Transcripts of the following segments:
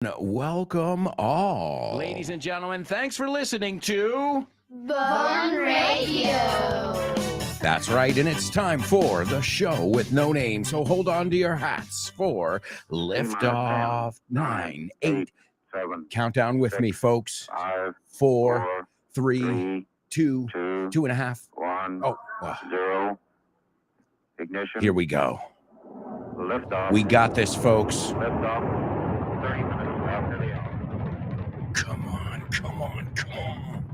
Welcome all. Ladies and gentlemen, thanks for listening to Bon Radio. That's right, and it's time for the show with no name. So hold on to your hats for liftoff. 9, 8, 7. Countdown with 6, me, folks. 5, 4, 3, 3, 2, 2, 2.5. 1, Oh, 0. Ignition. Here we go. Liftoff. We got this, folks. Liftoff. 30 minutes after the hour. Come on, come on, come on.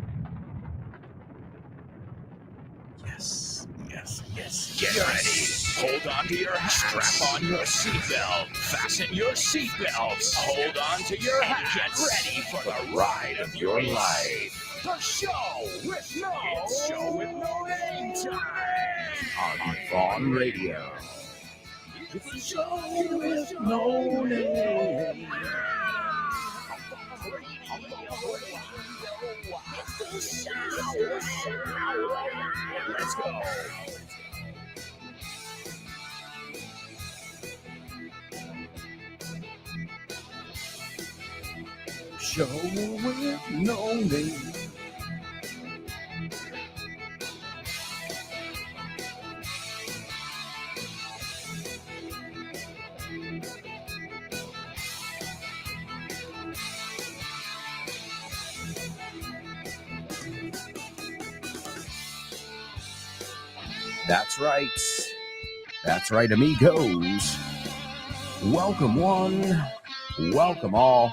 Yes, yes, yes. Get ready. Hold on to your hats. Strap on your seatbelt. Fasten your seatbelts. Hold on to your hats. Get ready for the ride of your life. The show with no name time On Vaughn Radio. The show with no name. Let's go. Show with no name. That's right. That's right, amigos. Welcome one, welcome all.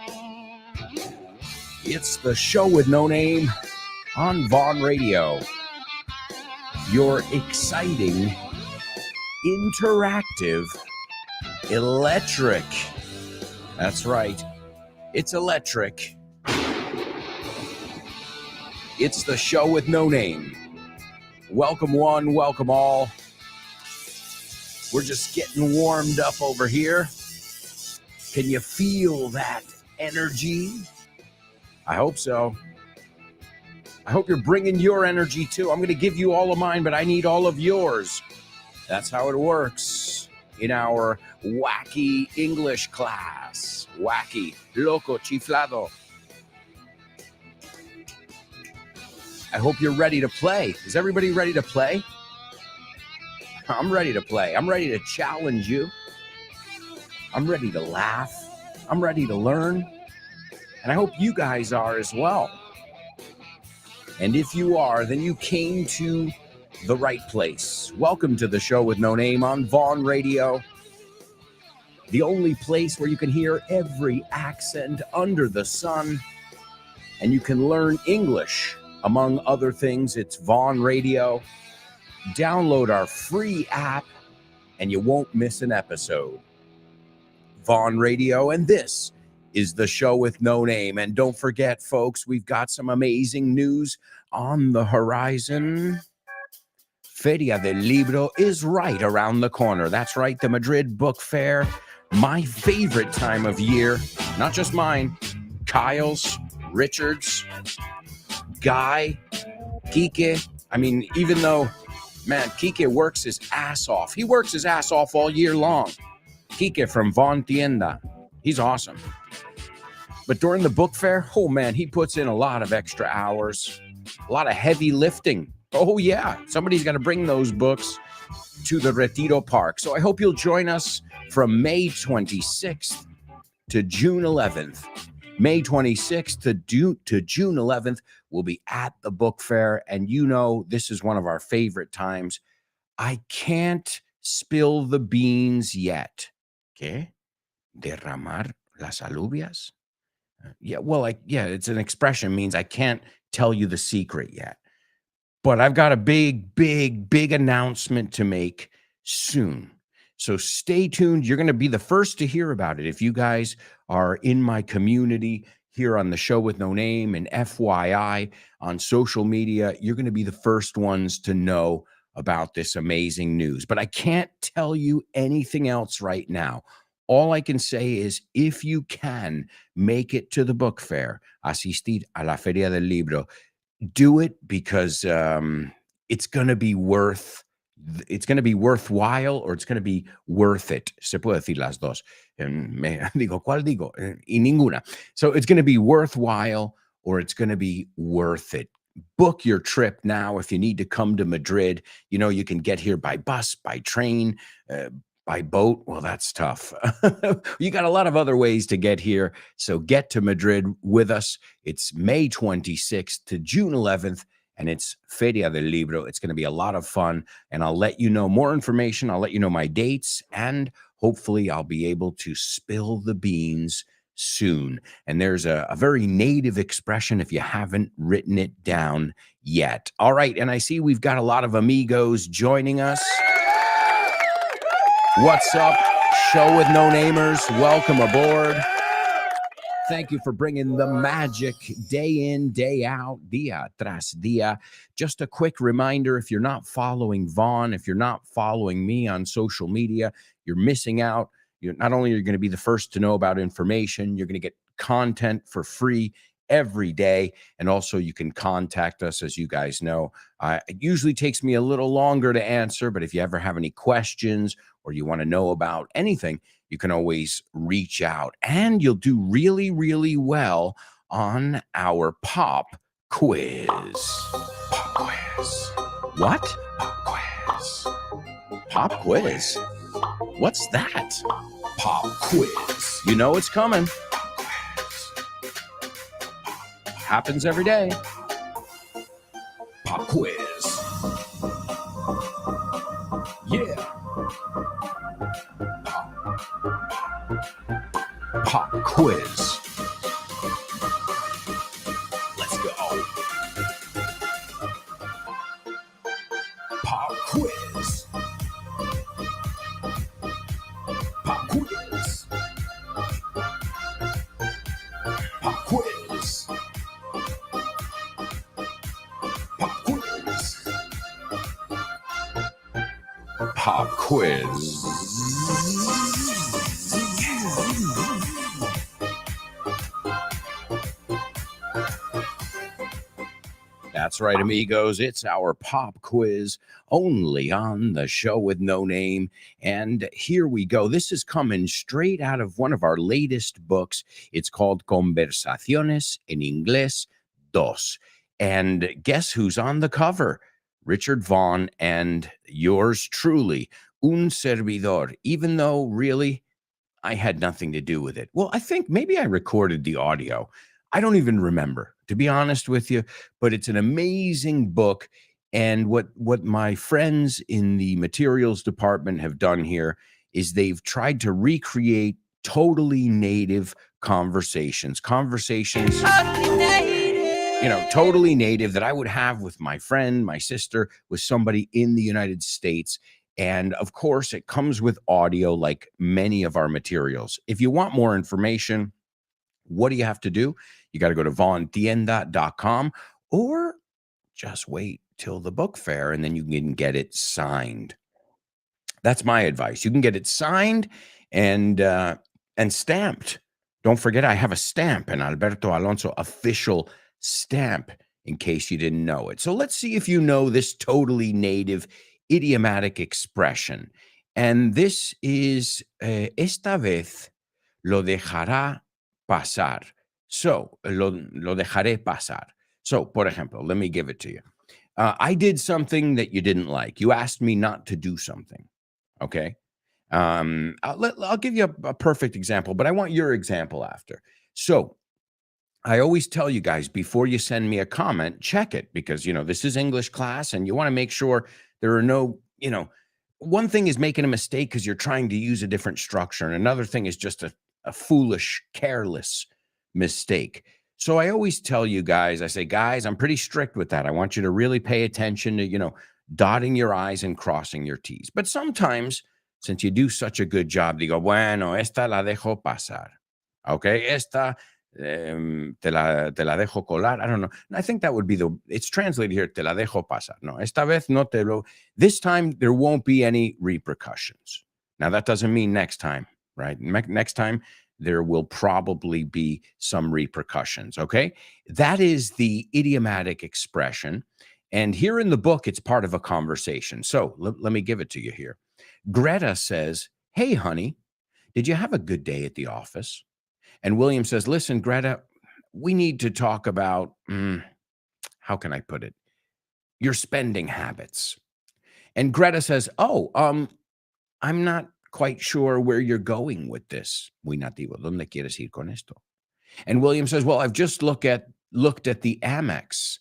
It's the show with no name on Vaughn Radio. Your exciting, interactive, electric. That's right. It's electric. It's the show with no name. Welcome one, welcome all. We're just getting warmed up over here. Can you feel that energy? I hope so. I hope you're bringing your energy too. I'm going to give you all of mine, but I need all of yours. That's how it works in our wacky English class. Wacky, loco, chiflado. I hope you're ready to play. Is everybody ready to play? I'm ready to play. I'm ready to challenge you. I'm ready to laugh. I'm ready to learn. And I hope you guys are as well. And if you are, then you came to the right place. Welcome to the show with no name on Vaughn Radio. The only place where you can hear every accent under the sun. And you can learn English. Among other things, it's Vaughn Radio. Download our free app and you won't miss an episode. Vaughn Radio, and this is the show with no name. And don't forget, folks, we've got some amazing news on the horizon. Feria del Libro is right around the corner. That's right, the Madrid Book Fair, my favorite time of year. Not just mine, Kyle's, Richard's, Guy, Kike. I mean, even though, man, Kike works his ass off. He works his ass off all year long. Kike from Von Tienda. He's awesome. But during the book fair, oh man, he puts in a lot of extra hours, a lot of heavy lifting. Oh yeah, somebody's got to bring those books to the Retiro Park. So I hope you'll join us from May 26th to June 11th. May 26th to June 11th, we'll be at the book fair. And you know, this is one of our favorite times. I can't spill the beans yet. ¿Qué? Derramar las alubias? Yeah, well, it's an expression, means I can't tell you the secret yet. But I've got a big announcement to make soon. So stay tuned. You're going to be the first to hear about it. If you guys are in my community here on the show with no name and FYI on social media, you're going to be the first ones to know about this amazing news. But I can't tell you anything else right now. All I can say is if you can make it to the book fair, asistir a la Feria del Libro, do it because it's going to be worth It's going to be worthwhile or it's going to be worth it. Se puede decir las dos. Digo, ¿cuál digo? Y ninguna. So it's going to be worthwhile or it's going to be worth it. Book your trip now if you need to come to Madrid. You know, you can get here by bus, by train, by boat. Well, that's tough. You got a lot of other ways to get here. So get to Madrid with us. It's May 26th to June 11th. And it's Feria del Libro. It's going to be a lot of fun. And I'll let you know more information. I'll let you know my dates. And hopefully I'll be able to spill the beans soon. And there's a very native expression if you haven't written it down yet. All right. And I see we've got a lot of amigos joining us. What's up? Show with no namers. Welcome aboard. Thank you for bringing the magic day in, day out, dia tras dia. Just a quick reminder, if you're not following Vaughn, if you're not following me on social media, you're missing out. You're not only are you going to be the first to know about information, you're going to get content for free every day. And also you can contact us, as you guys know. It usually takes me a little longer to answer, but if you ever have any questions or you want to know about anything, you can always reach out, and you'll do really, really well on our pop quiz. Pop quiz. What? Pop quiz. Pop quiz? What's that? Pop quiz. You know it's coming. Happens every day. Pop quiz. Yeah. Pop quiz. Let's go. Pop quiz. Pop quiz. Pop quiz. Pop quiz. Pop quiz. That's right, amigos. It's our pop quiz only on the show with no name. And here we go. This is coming straight out of one of our latest books. It's called Conversaciones en Inglés Dos. And guess who's on the cover? Richard Vaughn and yours truly, un servidor, even though really I had nothing to do with it. Well, I think maybe I recorded the audio. I don't even remember, to be honest with you, but it's an amazing book. And what my friends in the materials department have done here is they've tried to recreate totally native conversations, totally native that I would have with my friend, my sister, with somebody in the United States. And of course, it comes with audio like many of our materials. If you want more information, what do you have to do? You got to go to vaughntienda.com or just wait till the book fair and then you can get it signed. That's my advice. You can get it signed and stamped. Don't forget, I have a stamp, an Alberto Alonso official stamp, in case you didn't know it. So let's see if you know this totally native idiomatic expression. And this is esta vez lo dejará pasar. So, lo dejaré pasar. So, por ejemplo, let me give it to you. I did something that you didn't like. You asked me not to do something. Okay. I'll give you a perfect example, but I want your example after. So, I always tell you guys before you send me a comment, check it because, this is English class and you want to make sure there are no, one thing is making a mistake because you're trying to use a different structure. And another thing is just a foolish, careless mistake. So I always tell you guys, I say, guys, I'm pretty strict with that. I want you to really pay attention to, dotting your I's and crossing your T's. But sometimes, since you do such a good job, digo, bueno, esta la dejo pasar. Okay, esta te la dejo colar. I don't know. I think that would be it's translated here, te la dejo pasar. No, esta vez no te lo. This time, there won't be any repercussions. Now, that doesn't mean next time, right? Next time, there will probably be some repercussions, okay? That is the idiomatic expression. And here in the book, it's part of a conversation. So let me give it to you here. Greta says, "Hey, honey, did you have a good day at the office?" And William says, "Listen, Greta, we need to talk about, how can I put it? Your spending habits." And Greta says, "Oh, I'm not quite sure where you're going with this. Muy nativo. ¿Dónde quieres ir con esto?" And William says, "Well, I've just looked at the Amex,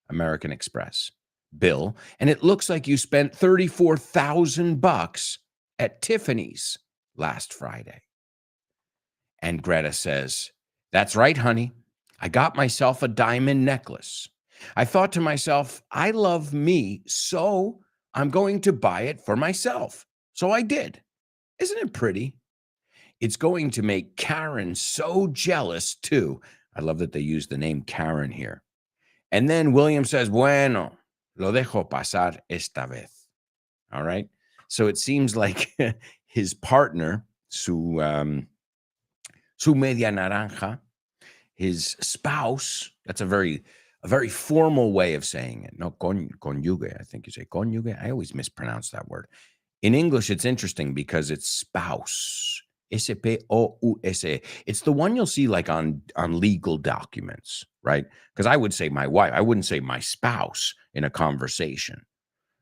American Express bill, and it looks like you spent $34,000 at Tiffany's last Friday." And Greta says, "That's right, honey. I got myself a diamond necklace. I thought to myself, I love me, so I'm going to buy it for myself. So I did. Isn't it pretty? It's going to make Karen so jealous, too." I love that they use the name Karen here. And then William says, "Bueno, lo dejo pasar esta vez." All right. So it seems like his partner, su media naranja, his spouse, that's a very formal way of saying it. No, conyuge, I think you say conyuge. I always mispronounce that word. In English, it's interesting because it's spouse. S-P-O-U-S-E. It's the one you'll see like on legal documents, right? Because I would say my wife. I wouldn't say my spouse in a conversation,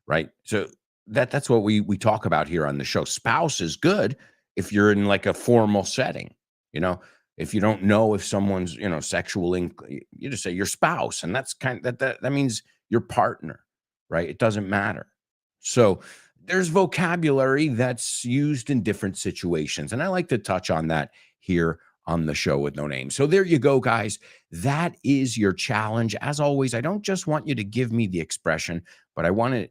right? So that's what we talk about here on the show. Spouse is good if you're in like a formal setting, if you don't know if someone's, sexual, you just say your spouse, and that's that means your partner, right? It doesn't matter. So there's vocabulary that's used in different situations, and I like to touch on that here on the show with no name. So there you go, guys. That is your challenge. As always, I don't just want you to give me the expression, but I want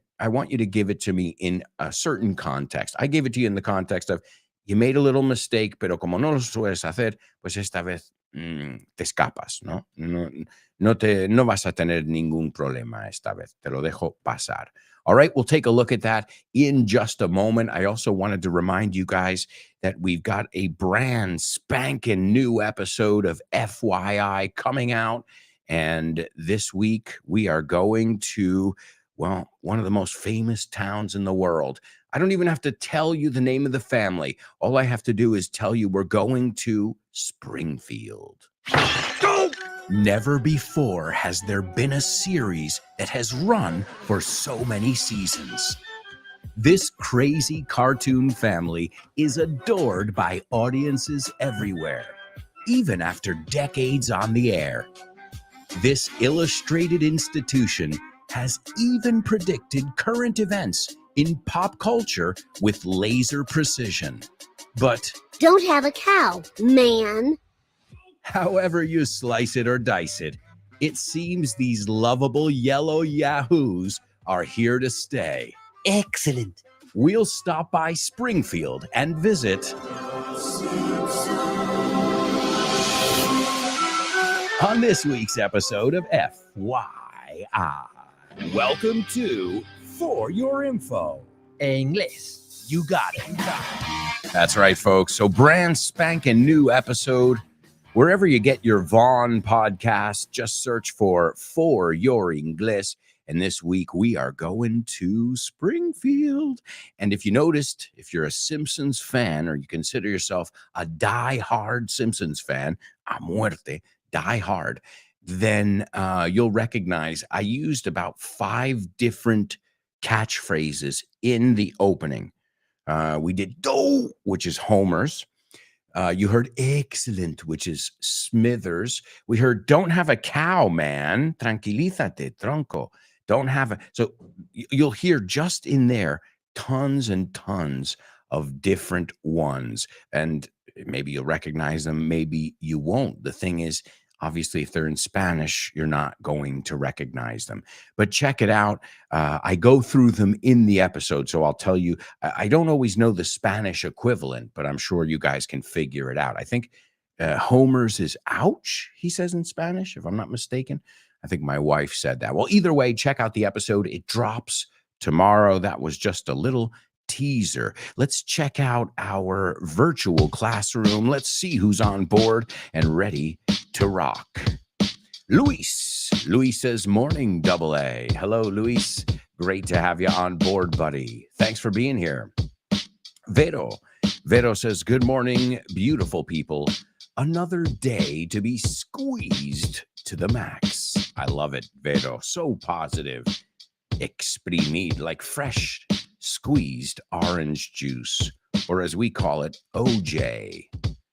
you to give it to me in a certain context. I gave it to you in the context of you made a little mistake, pero como no lo sueles hacer, pues esta vez te escapas, ¿no? No vas a tener ningún problema esta vez. Te lo dejo pasar. All right, we'll take a look at that in just a moment. I also wanted to remind you guys that we've got a brand spanking new episode of FYI coming out. And this week we are going to, one of the most famous towns in the world. I don't even have to tell you the name of the family. All I have to do is tell you we're going to Springfield. Go! Never before has there been a series that has run for so many seasons. This crazy cartoon family is adored by audiences everywhere, even after decades on the air. This illustrated institution has even predicted current events in pop culture with laser precision. But don't have a cow, man. However you slice it or dice it, it seems these lovable yellow yahoos are here to stay. Excellent. We'll stop by Springfield and visit on this week's episode of FYI. Welcome to For Your Info. Inglés. You got it. That's right, folks. So brand spanking new episode. Wherever you get your Vaughn podcast, just search for Your Inglés. And this week we are going to Springfield. And if you noticed, if you're a Simpsons fan or you consider yourself a die-hard Simpsons fan, a muerte, die-hard, then you'll recognize I used about 5 different catchphrases in the opening. We did do, which is Homer's. You heard excellent, which is Smithers. We heard don't have a cow, man. Tranquilízate, tronco. Don't have a. So you'll hear just in there tons and tons of different ones. And maybe you'll recognize them, maybe you won't. The thing is, obviously, if they're in Spanish, you're not going to recognize them. But check it out. I go through them in the episode, so I'll tell you. I don't always know the Spanish equivalent, but I'm sure you guys can figure it out. I think Homer's is ouch, he says in Spanish, if I'm not mistaken. I think my wife said that. Well, either way, check out the episode. It drops tomorrow. That was just a little teaser. Let's check out our virtual classroom. Let's see who's on board and ready to rock. Luis. Luis says, morning, double A. Hello, Luis. Great to have you on board, buddy. Thanks for being here. Vero. Vero says, good morning, beautiful people. Another day to be squeezed to the max. I love it, Vero. So positive. Exprimir, like fresh squeezed orange juice, or as we call it, OJ.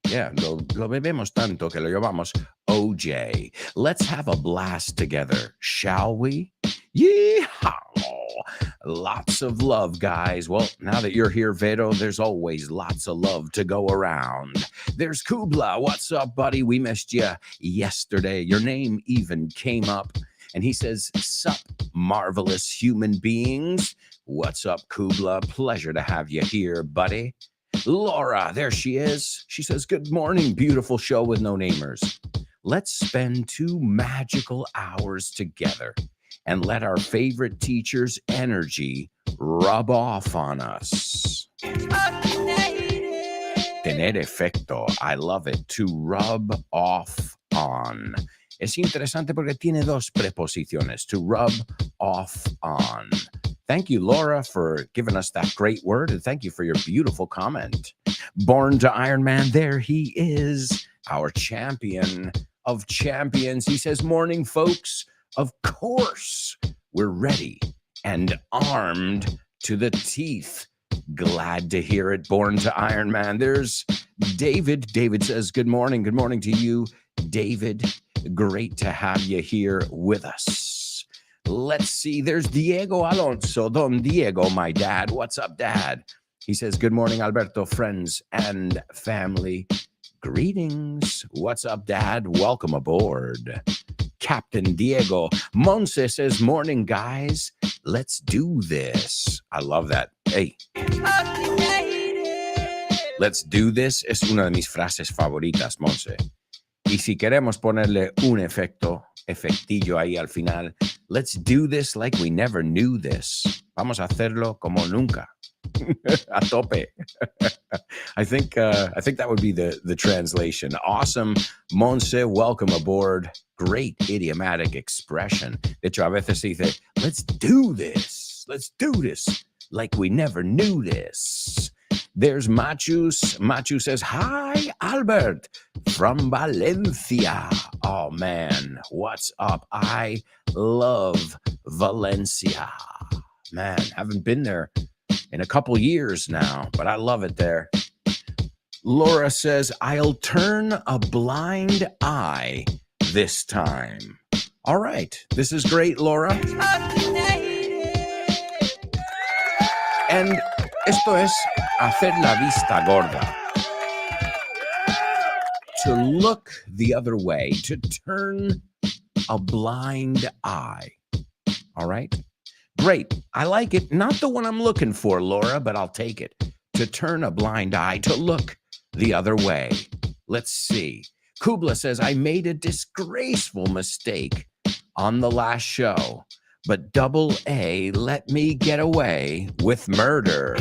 Yeah, lo bebemos tanto que lo llamamos OJ. Let's have a blast together, shall we? Yeehaw! Lots of love, guys. Well, now that you're here, Vero, there's always lots of love to go around. There's Kubla. What's up, buddy? We missed you yesterday. Your name even came up. And he says, sup, marvelous human beings. What's up, Kubla? Pleasure to have you here, buddy. Laura, there she is. She says, good morning, beautiful show with no namers. Let's spend 2 magical hours together and let our favorite teacher's energy rub off on us. Tener efecto. I love it. To rub off on. Es interesante porque tiene 2 preposiciones. To rub off on. Thank you, Laura, for giving us that great word, and thank you for your beautiful comment. Born to Iron Man, there he is, our champion of champions. He says, morning, folks. Of course, we're ready and armed to the teeth. Glad to hear it, Born to Iron Man. There's David. David says, good morning. Good morning to you, David. Great to have you here with us. Let's see. There's Diego Alonso. Don Diego, my dad. What's up, Dad? He says, good morning, Alberto, friends and family. Greetings. What's up, Dad? Welcome aboard. Captain Diego. Monse says, morning, guys. Let's do this. I love that. Hey. Let's do this es una de mis frases favoritas, Monse. Y si queremos ponerle un efectillo ahí al final, let's do this like we never knew this. Vamos a hacerlo como nunca. A tope. I think that would be the translation. Awesome. Monse, welcome aboard. Great idiomatic expression. De hecho, a veces se dice, let's do this. Let's do this like we never knew this. There's Machus. Machu says, hi, Albert, from Valencia. Oh, man, what's up? I love Valencia. Man, haven't been there in a couple years now, but I love it there. Laura says, I'll turn a blind eye this time. All right, this is great, Laura. And esto es hacer la vista gorda. To look the other way, to turn a blind eye. All right? Great. I like it. Not the one I'm looking for, Laura, but I'll take it. To turn a blind eye, to look the other way. Let's see. Kubla says, I made a disgraceful mistake on the last show, but double A let me get away with murder.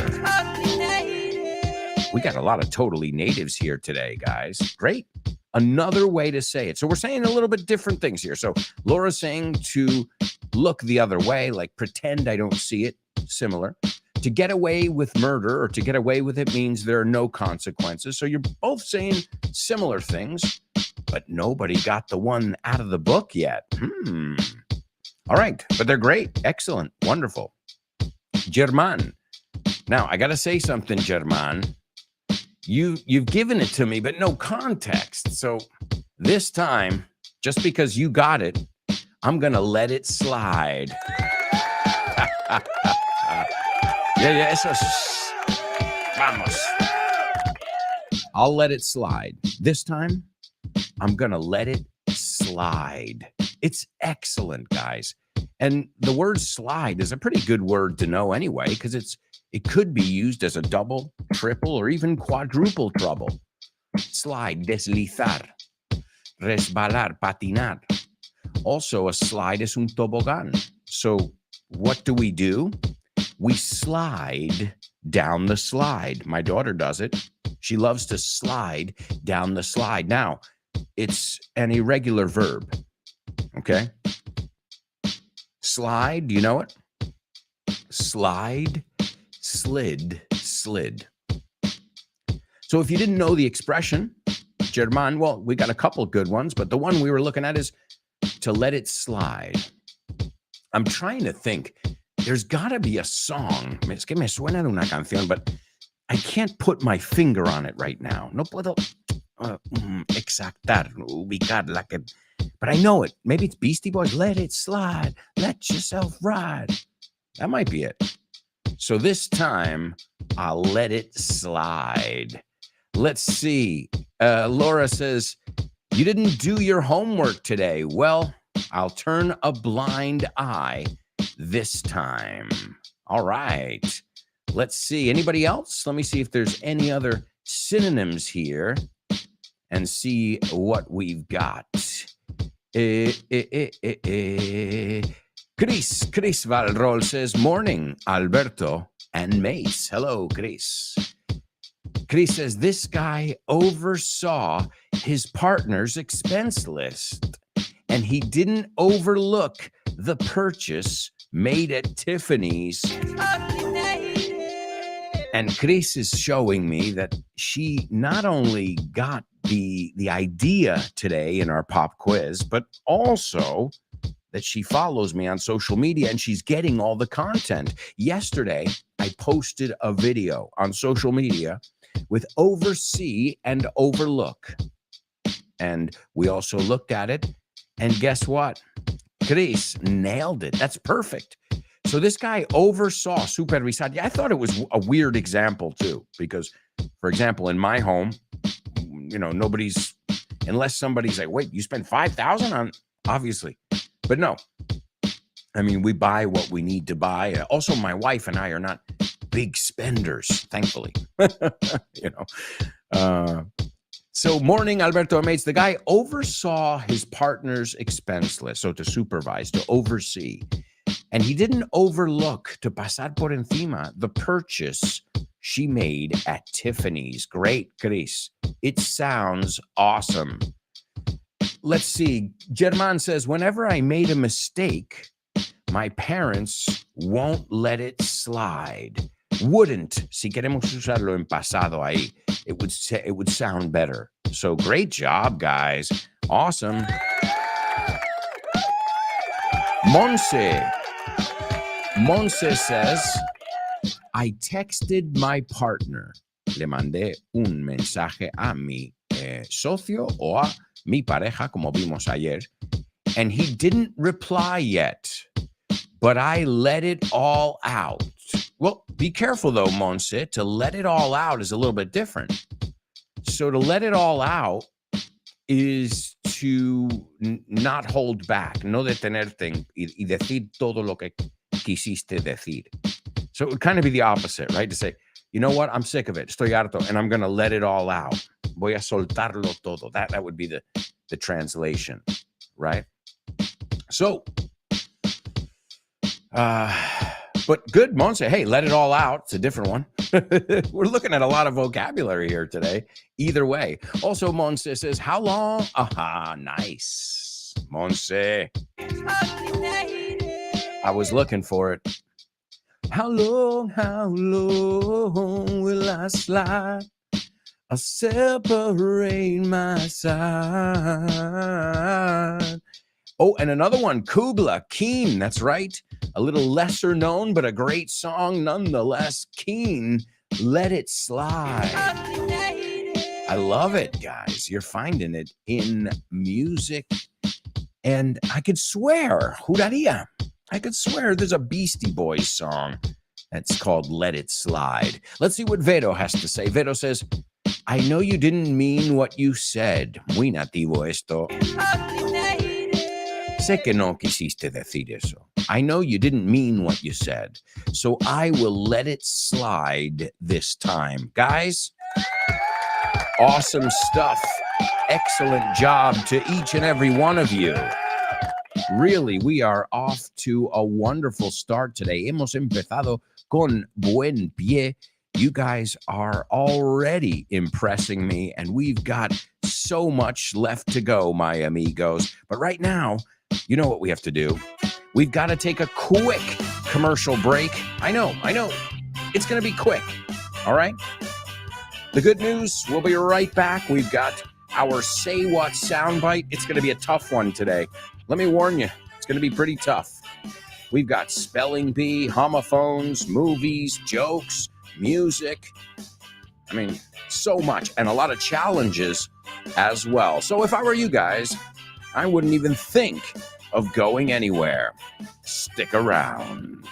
We got a lot of totally natives here today, guys. Great. Another way to say it. So we're saying a little bit different things here. So Laura's saying to look the other way, like pretend I don't see it. Similar. To get away with murder or to get away with it means there are no consequences. So you're both saying similar things, but nobody got the one out of the book yet. All right. But they're great. Excellent. Wonderful. German. Now, I got to say something, German. You've given it to me, but no context. So this time, just because you got it, I'm going to let it slide. Yeah, eso es. Vamos. I'll let it slide. This time, I'm going to let it slide. It's excellent, guys. And the word slide is a pretty good word to know anyway, because it could be used as a double, triple, or even quadruple trouble. Slide, deslizar, resbalar, patinar. Also, a slide is un tobogán. So what do? We slide down the slide. My daughter does it. She loves to slide down the slide. Now, it's an irregular verb. Okay. Slide, do you know it? Slide, slid, slid. So if you didn't know the expression, German, well, we got a couple good ones, but the one we were looking at is to let it slide. I'm trying to think. There's got to be a song. Es que me suena de una canción, but I can't put my finger on it right now. No puedo exactar, ubicar la que... But I know it. Maybe it's Beastie Boys. Let it slide. Let yourself ride. That might be it. So this time, I'll let it slide. Let's see. Laura says, you didn't do your homework today. Well, I'll turn a blind eye this time. All right. Let's see. Anybody else? Let me see if there's any other synonyms here and see what we've got. Chris Valrol says, morning, Alberto and Mace. Hello, Chris. Chris says, this guy oversaw his partner's expense list and he didn't overlook the purchase made at Tiffany's. And Chris is showing me that she not only got the idea today in our pop quiz, but also that she follows me on social media and she's getting all the content. Yesterday, I posted a video on social media with oversee and overlook. And we also looked at it. And guess what? Chris nailed it. That's perfect. So this guy oversaw supervisar. Yeah, I thought it was a weird example too, because, for example, in my home, you know, nobody's, unless somebody's like, wait, you spent $5,000 on, obviously. But no, I mean, we buy what we need to buy. Also, my wife and I are not big spenders, thankfully. You know. So morning, Alberto Mates, the guy oversaw his partner's expense list. So to supervise, to oversee. And he didn't overlook, to pasar por encima, the purchase she made at Tiffany's. Great, Chris. It sounds awesome. Let's see. German says, whenever I made a mistake, my parents won't let it slide. Wouldn't. Si queremos usarlo en pasado ahí, it would sound better. So great job, guys. Awesome. Monse says, I texted my partner. Le mandé un mensaje a mi socio o a mi pareja, como vimos ayer, and he didn't reply yet, but I let it all out. Well, be careful though, Monse. To let it all out is a little bit different. So to let it all out is to not hold back, no detenerte y decir todo lo que quisiste decir. So it would kind of be the opposite, right? To say, you know what? I'm sick of it. Estoy harto, and I'm going to let it all out. Voy a soltarlo todo. That would be the translation, right? So, but good, Monse. Hey, let it all out. It's a different one. We're looking at a lot of vocabulary here today. Either way. Also, Monse says, how long? Aha, nice. Monse. I was looking for it. How long will I slide? I'll separate my side. Oh, and another one, Kubla, Keen, that's right. A little lesser known, but a great song nonetheless. Keen, Let It Slide. I love it, guys. You're finding it in music. And I could swear, juraría, I could swear there's a Beastie Boys song that's called Let It Slide. Let's see what Vero has to say. Vero says, I know you didn't mean what you said. Muy nativo esto. Sé que no quisiste decir eso. I know you didn't mean what you said. So I will let it slide this time. Guys, awesome stuff. Excellent job to each and every one of you. Really, we are off to a wonderful start today. Hemos empezado con buen pie. You guys are already impressing me, and we've got so much left to go, my amigos. But right now, You know what we have to do? We've got to take a quick commercial break. I know. It's going to be quick. All right? The good news, we'll be right back. We've got our Say What soundbite. It's going to be a tough one today. Let me warn you, it's going to be pretty tough. We've got spelling bee, homophones, movies, jokes, music. I mean, so much, and a lot of challenges as well. So if I were you guys, I wouldn't even think of going anywhere. Stick around.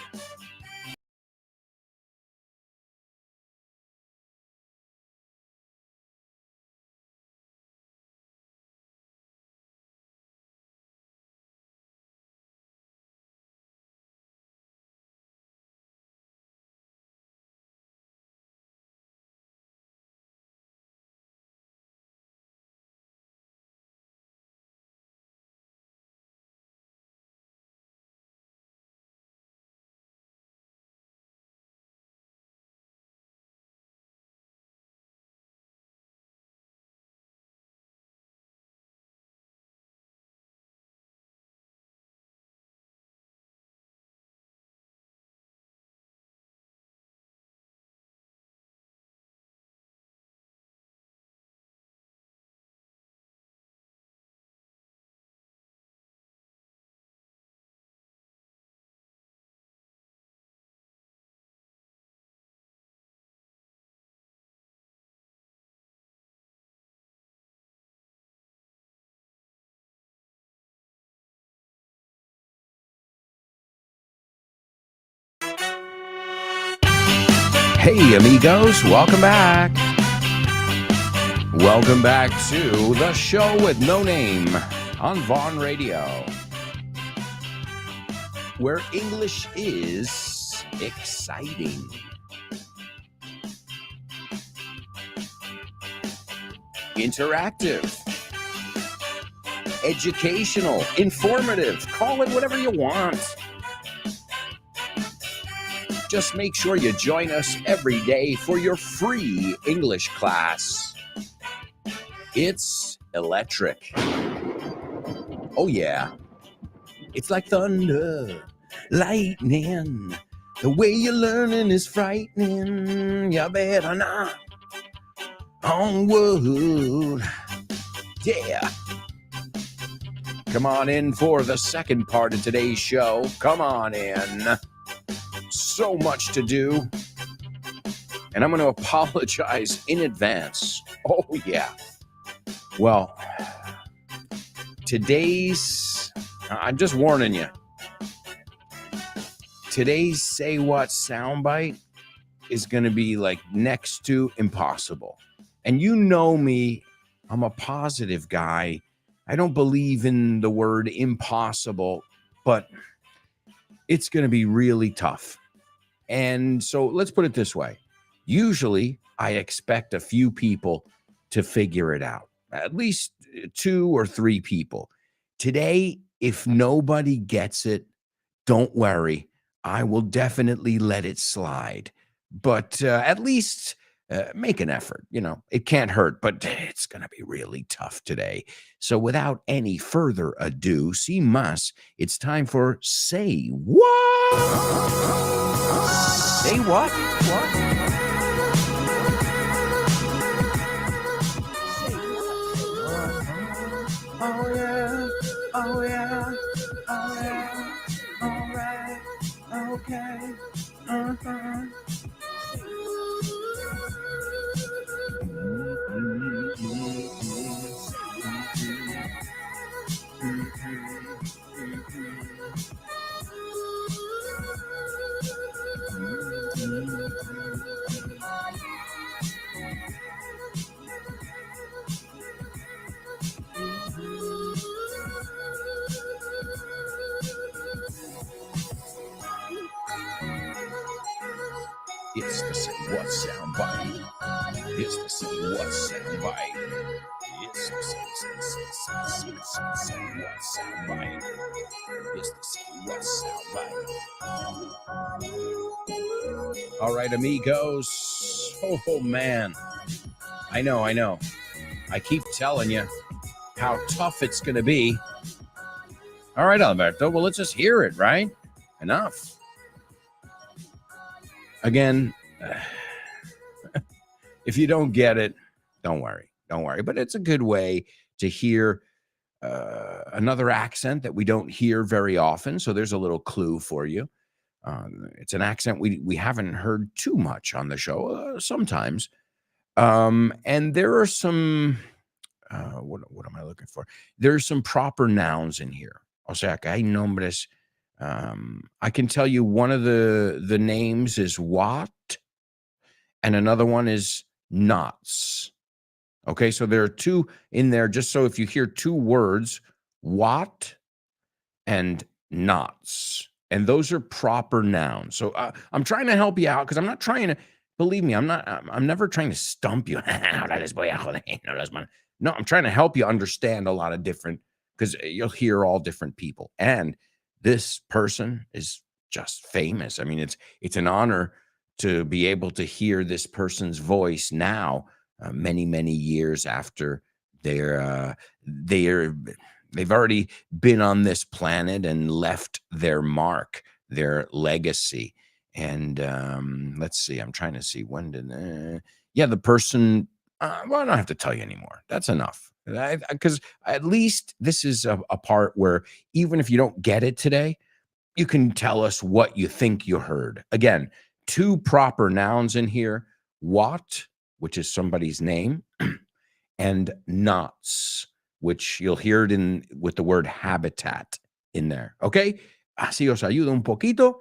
Hey, amigos, welcome back. Welcome back to the show with no name on Vaughn Radio, where English is exciting. Interactive, educational, informative, call it whatever you want. Just make sure you join us every day for your free English class. It's electric. Oh yeah. It's like thunder, lightning. The way you're learning is frightening. You better not. Onward. Yeah. Come on in for the second part of today's show. Come on in. So much to do. And I'm going to apologize in advance. Oh, yeah. Well, I'm just warning you. Today's Say What soundbite is going to be like next to impossible. And you know me, I'm a positive guy. I don't believe in the word impossible, but it's going to be really tough. And so let's put it this way. Usually I expect a few people to figure it out, at least 2 or 3 people. Today, if nobody gets it, don't worry. I will definitely let it slide. But at least make an effort. You know, it can't hurt, but it's going to be really tough today. So without any further ado, sin más, it's time for Say What? Say what? What? Oh yeah, oh yeah, oh yeah, all right, okay, It's the Say What soundbite. It's the Say What soundbite. It's the Say What soundbite. It's the Say What soundbite. All right, amigos. Oh man. I know. I keep telling you how tough it's going to be. All right, Alberto. Well, let's just hear it, right? Enough. Again, if you don't get it, don't worry. Don't worry. But it's a good way to hear another accent that we don't hear very often. So there's a little clue for you. It's an accent we haven't heard too much on the show sometimes. And there are some, what am I looking for? There's some proper nouns in here. O sea, que hay nombres. I can tell you one of the names is what, and another one is knots. Okay, so there are two in there, just so if you hear two words, what and knots, and those are proper nouns. So I'm trying to help you out because I'm not trying to, believe me, I'm never trying to stump you. No, I'm trying to help you understand a lot of different, because you'll hear all different people. And this person is just famous. I mean, it's an honor to be able to hear this person's voice now, many years after they've already been on this planet and left their mark, their legacy. And let's see, I'm trying to see when did the person well, I don't have to tell you anymore. That's enough, because at least this is a part where even if you don't get it today, you can tell us what you think you heard. Again, two proper nouns in here: what, which is somebody's name, and knots, which you'll hear it in with the word habitat in there. Okay, así os ayuda un poquito,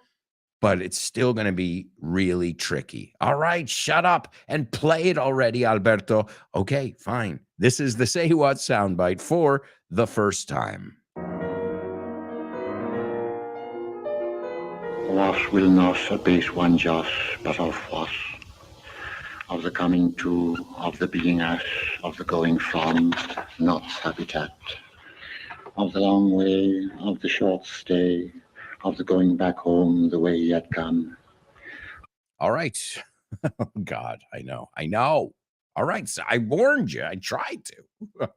but it's still going to be really tricky. All right, shut up and play it already, Alberto. Okay, fine. This is the Say What soundbite for the first time. Was will not abase one just, but of was, of the coming to, of the being as, of the going from, not habitat, of the long way, of the short stay, of the going back home the way he had come. All right. Oh, God, I know. All right, so I warned you. I tried to.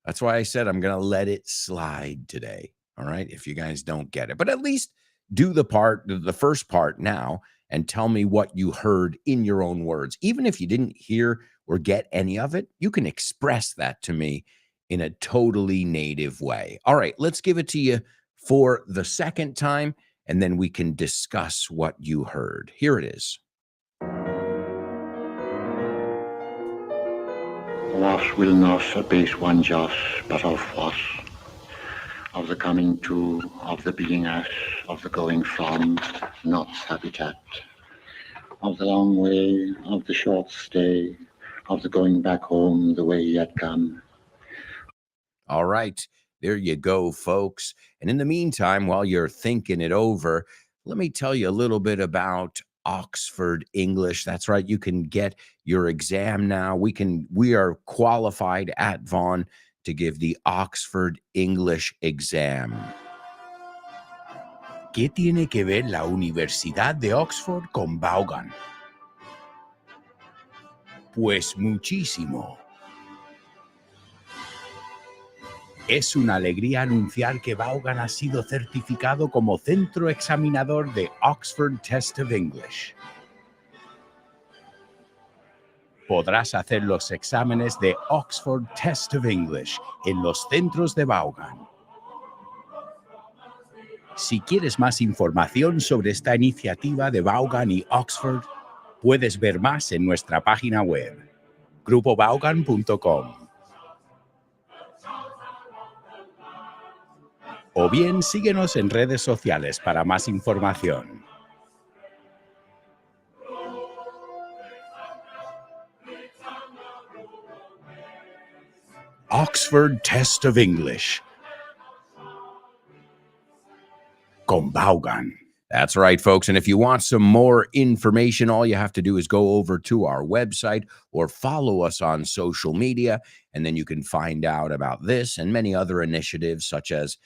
That's why I said I'm going to let it slide today. All right, if you guys don't get it. But at least do the first part now, and tell me what you heard in your own words. Even if you didn't hear or get any of it, you can express that to me in a totally native way. All right, let's give it to you for the second time, and then we can discuss what you heard. Here it is. Was will not abase one just, but of was, of the coming to, of the being as, of the going from, not habitat, of the long way, of the short stay, of the going back home the way he had come. All right, there you go, folks. And in the meantime, while you're thinking it over, let me tell you a little bit about Oxford English. That's right, you can get your exam now. We are qualified at Vaughan to give the Oxford English exam. ¿Qué tiene que ver la Universidad de Oxford con Vaughan? Pues muchísimo. Es una alegría anunciar que Vaughan ha sido certificado como centro examinador de Oxford Test of English. Podrás hacer los exámenes de Oxford Test of English en los centros de Vaughan. Si quieres más información sobre esta iniciativa de Vaughan y Oxford, puedes ver más en nuestra página web, grupovaughan.com. O bien síguenos en redes sociales para más información. Oxford Test of English con Vaughan. That's right, folks. And if you want some more information, all you have to do is go over to our website or follow us on social media, and then you can find out about this and many other initiatives, such as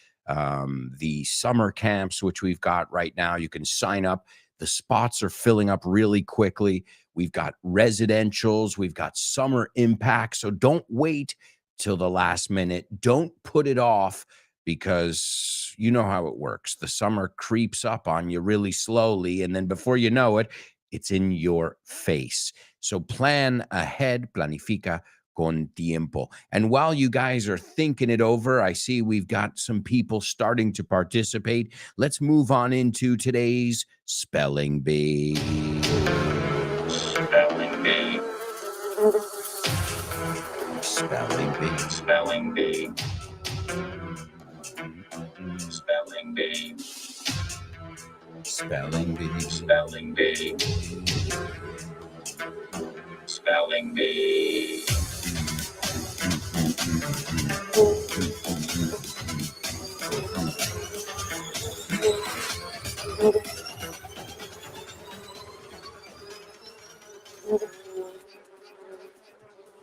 the summer camps, which we've got right now. You can sign up. The spots are filling up really quickly. We've got residentials. We've got summer impact. So don't wait till the last minute. Don't put it off. because you know how it works. The summer creeps up on you really slowly, and then before you know it, it's in your face. So plan ahead, planifica con tiempo. And while you guys are thinking it over, I see we've got some people starting to participate. Let's move on into today's spelling bee. Spelling bee. Spelling bee. Spelling bee. Spelling bee. Spelling bee. Spelling bee. Spelling bee.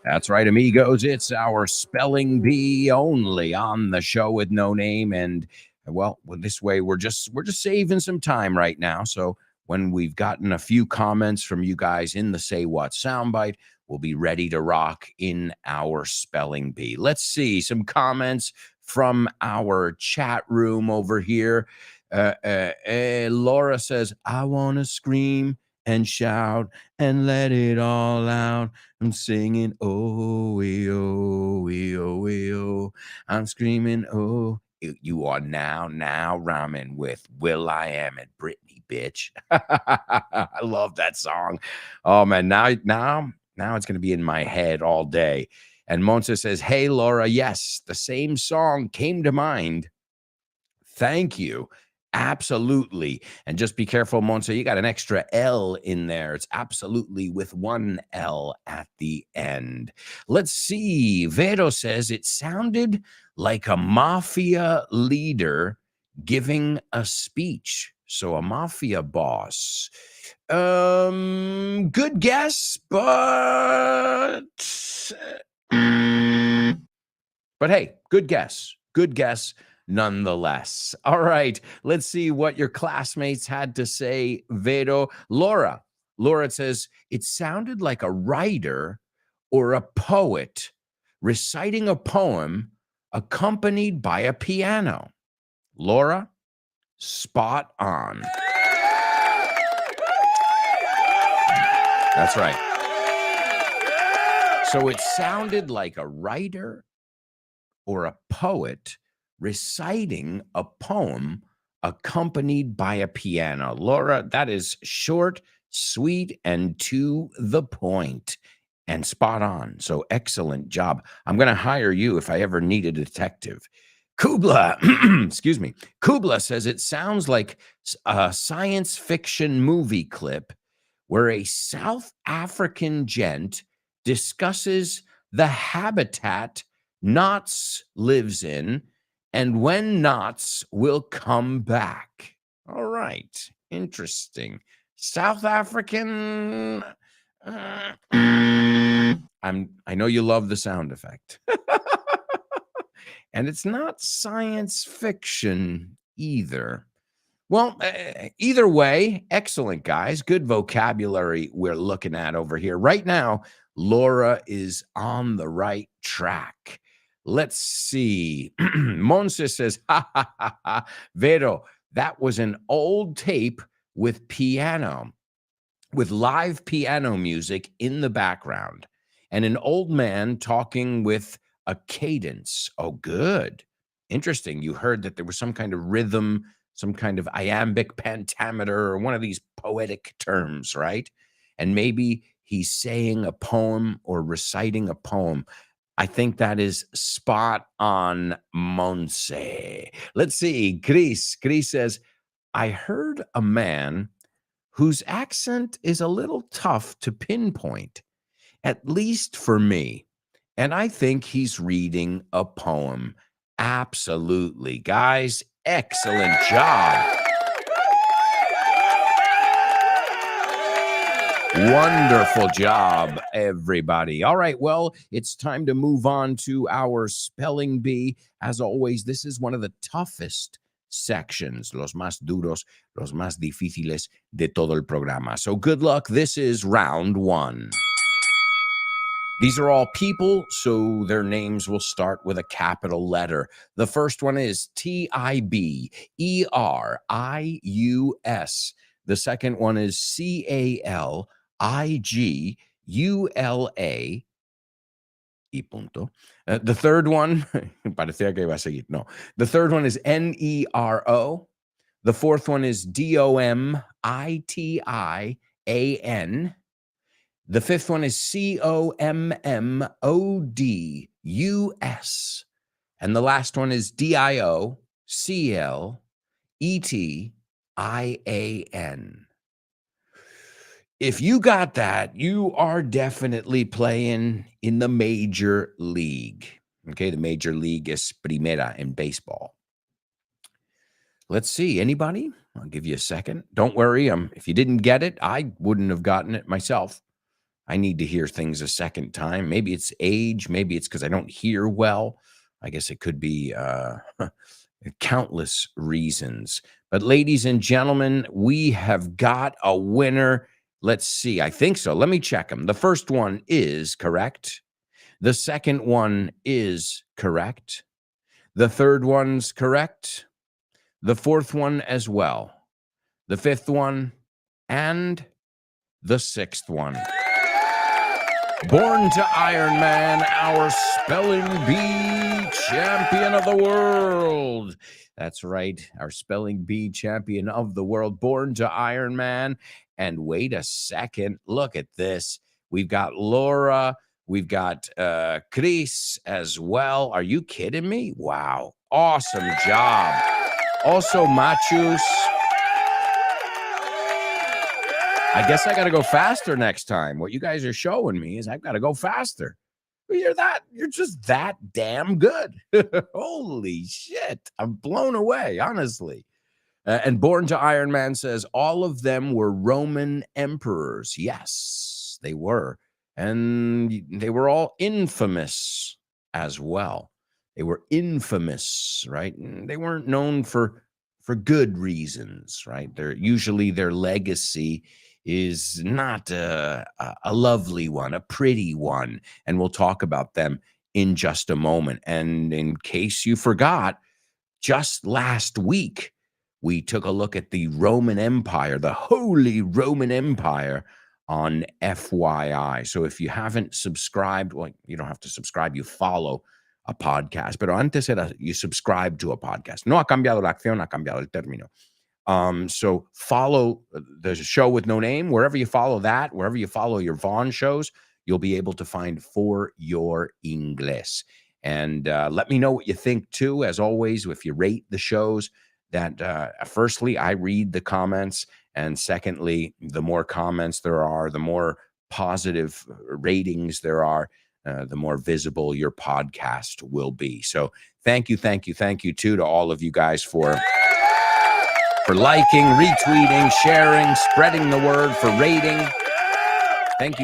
That's right, amigos. It's our spelling bee only on the show with no name. And well, this way we're just saving some time right now. So when we've gotten a few comments from you guys in the Say What soundbite, we'll be ready to rock in our spelling bee. Let's see some comments from our chat room over here. Laura says, I want to scream and shout and let it all out. I'm singing, oh, oh. I'm screaming, oh. You are now rhyming with Will I Am and Britney, bitch. I love that song. Oh man, now it's gonna be in my head all day. And Monza says, hey Laura, yes, the same song came to mind. Thank you. Absolutely. And just be careful, Monza, you got an extra L in there. It's absolutely with one L at the end. Let's see. Vero says it sounded like a mafia leader giving a speech. So a mafia boss. Good guess, but hey, good guess. Good guess nonetheless. All right, let's see what your classmates had to say. Vero. Laura says, it sounded like a writer or a poet reciting a poem accompanied by a piano. Laura, spot on. That's right. So it sounded like a writer or a poet reciting a poem accompanied by a piano. Laura, that is short, sweet, and to the point, and spot on. So excellent job. I'm going to hire you if I ever need a detective. Kubla, excuse me. Kubla says it sounds like a science fiction movie clip where a South African gent discusses the habitat Knots lives in and when Knots will come back. All right. Interesting. South African. I know you love the sound effect. And it's not science fiction either. Well, either way, excellent, guys. Good vocabulary we're looking at over here. Right now, Laura is on the right track. Let's see. Monse says, ha, ha, ha, ha. Vero, that was an old tape with piano, with live piano music in the background, and an old man talking with a cadence. Oh, good. Interesting. You heard that there was some kind of rhythm, some kind of iambic pentameter, or one of these poetic terms, right? And maybe he's saying a poem or reciting a poem. I think that is spot on, Monse. Let's see. Chris says, I heard a man whose accent is a little tough to pinpoint, at least for me. And I think he's reading a poem. Absolutely. Guys, excellent job. Wonderful job, everybody. All right, well, it's time to move on to our spelling bee. As always, this is one of the toughest sections, los más duros, los más difíciles de todo el programa. So good luck. This is round one. These are all people, so their names will start with a capital letter. The first one is Tiberius. The second one is Caligula. Y punto. The third one, parecía que iba a seguir. No. The third one is Nero. The fourth one is Domitian. The fifth one is Commodus. And the last one is Diocletan. If you got that, you are definitely playing in the major league. Okay, the major league is Primera in baseball. Let's see. Anybody? I'll give you a second. Don't worry. If you didn't get it, I wouldn't have gotten it myself. I need to hear things a second time. Maybe it's age. Maybe it's because I don't hear well. I guess it could be countless reasons. But ladies and gentlemen, we have got a winner. Let's see. I think so. Let me check them. The first one is correct. The second one is correct. The third one's correct. The fourth one as well. The fifth one and the sixth one. Born to Iron Man, our spelling bee champion of the world. That's right, our spelling bee champion of the world, born to Iron Man. And wait a second, look at this. We've got Laura, we've got Chris as well. Are you kidding me? Wow, awesome job. Also, Machus. I guess I got to go faster next time. What you guys are showing me is I've got to go faster. You're just that damn good. Holy shit. I'm blown away, honestly. And Born to Iron Man says all of them were Roman emperors. Yes, they were. And they were all infamous as well. They were infamous, right? And they weren't known for good reasons, right? Usually their legacy is not a lovely one, a pretty one. And we'll talk about them in just a moment. And in case you forgot, just last week, we took a look at the Roman Empire, the Holy Roman Empire on FYI. So if you haven't subscribed, well, you don't have to subscribe, you follow a podcast. Pero antes era you subscribe to a podcast. No ha cambiado la acción, ha cambiado el término. So follow the show with no name. Wherever you follow that, wherever you follow your Vaughn shows, you'll be able to find For Your Ingles. And let me know what you think, too. As always, if you rate the shows, that firstly, I read the comments. And secondly, the more comments there are, the more positive ratings there are, the more visible your podcast will be. So thank you, too, to all of you guys for liking, retweeting, sharing, spreading the word, for rating. Thank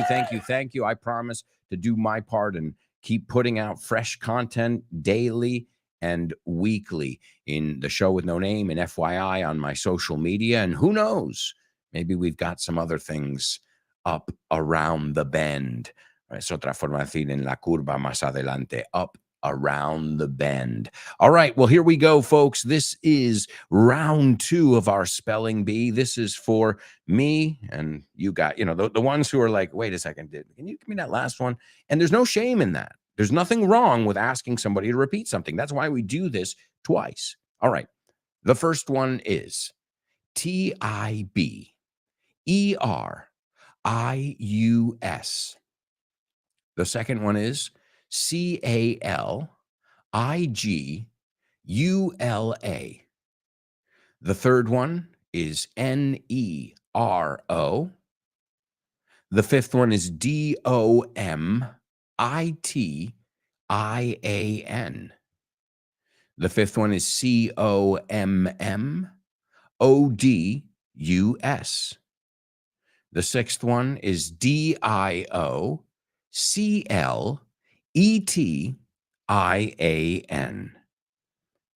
you. I promise to do my part and keep putting out fresh content daily and weekly in the show with no name and FYI on my social media. And who knows, maybe we've got some other things up around the bend. Es otra forma de decir en la curva más adelante, up around the bend. All right, well, here we go, folks. This is round 2 of our spelling bee. This is for me and you got, the ones who are like, wait a second, can you give me that last one? And there's no shame in that. There's nothing wrong with asking somebody to repeat something. That's why we do this twice. All right, the first one is Tiberius. The second one is Caligula. The third one is Nero. The fifth one is Domitian. The fifth one is Commodus. The sixth one is Diocletan.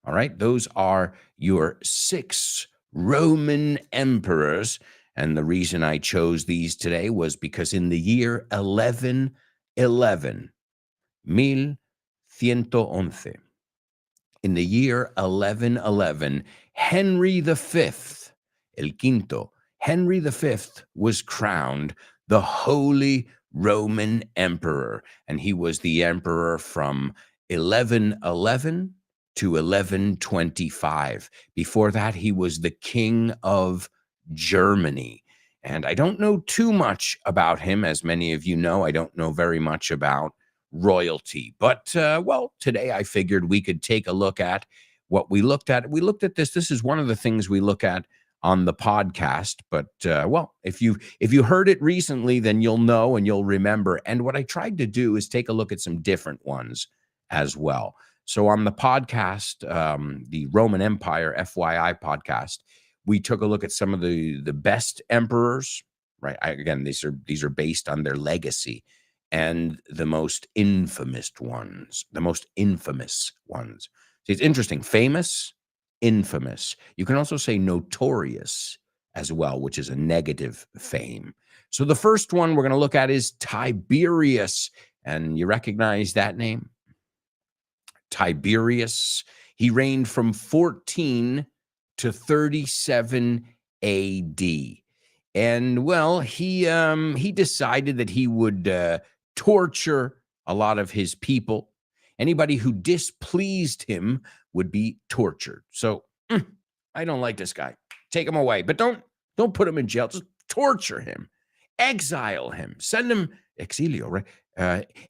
All right, those are your 6 Roman emperors. And the reason I chose these today was because in the year 11 11, 1111. In the year 1111, Henry V, el quinto, Henry V was crowned the Holy Roman Emperor, and he was the emperor from 1111 to 1125. Before that, he was the king of Germany. And I don't know too much about him. As many of you know, I don't know very much about royalty. But, well, today I figured we could take a look at what we looked at. We looked at this. This is one of the things we look at on the podcast. But, well, if you heard it recently, then you'll know and you'll remember. And what I tried to do is take a look at some different ones as well. So on the podcast, the Roman Empire FYI podcast, we took a look at some of the best emperors, right? Again, these are based on their legacy, and the most infamous ones. See, it's interesting. Famous, infamous. You can also say notorious as well, which is a negative fame. So the first one we're going to look at is Tiberius. And you recognize that name? Tiberius. He reigned from 14 to 37 AD. And well, he decided that he would torture a lot of his people. Anybody who displeased him would be tortured. So I don't like this guy. Take him away, but don't put him in jail. Just torture him, exile him, send him exilio, right?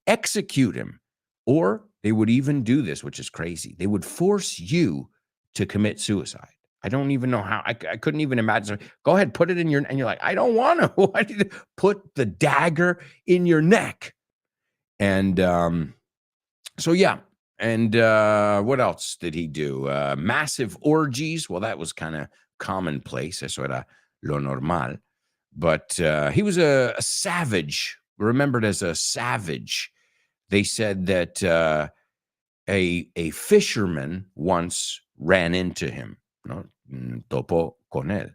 Execute him. Or they would even do this, which is crazy. They would force you to commit suicide. I don't even know how. I couldn't even imagine. Go ahead, put it in your, and you're like, I don't want to. Why did you put the dagger in your neck? And so yeah. And what else did he do? Massive orgies. Well, that was kind of commonplace. Eso era lo normal. But he was a savage, remembered as a savage. They said that a fisherman once ran into him, no, topo con él,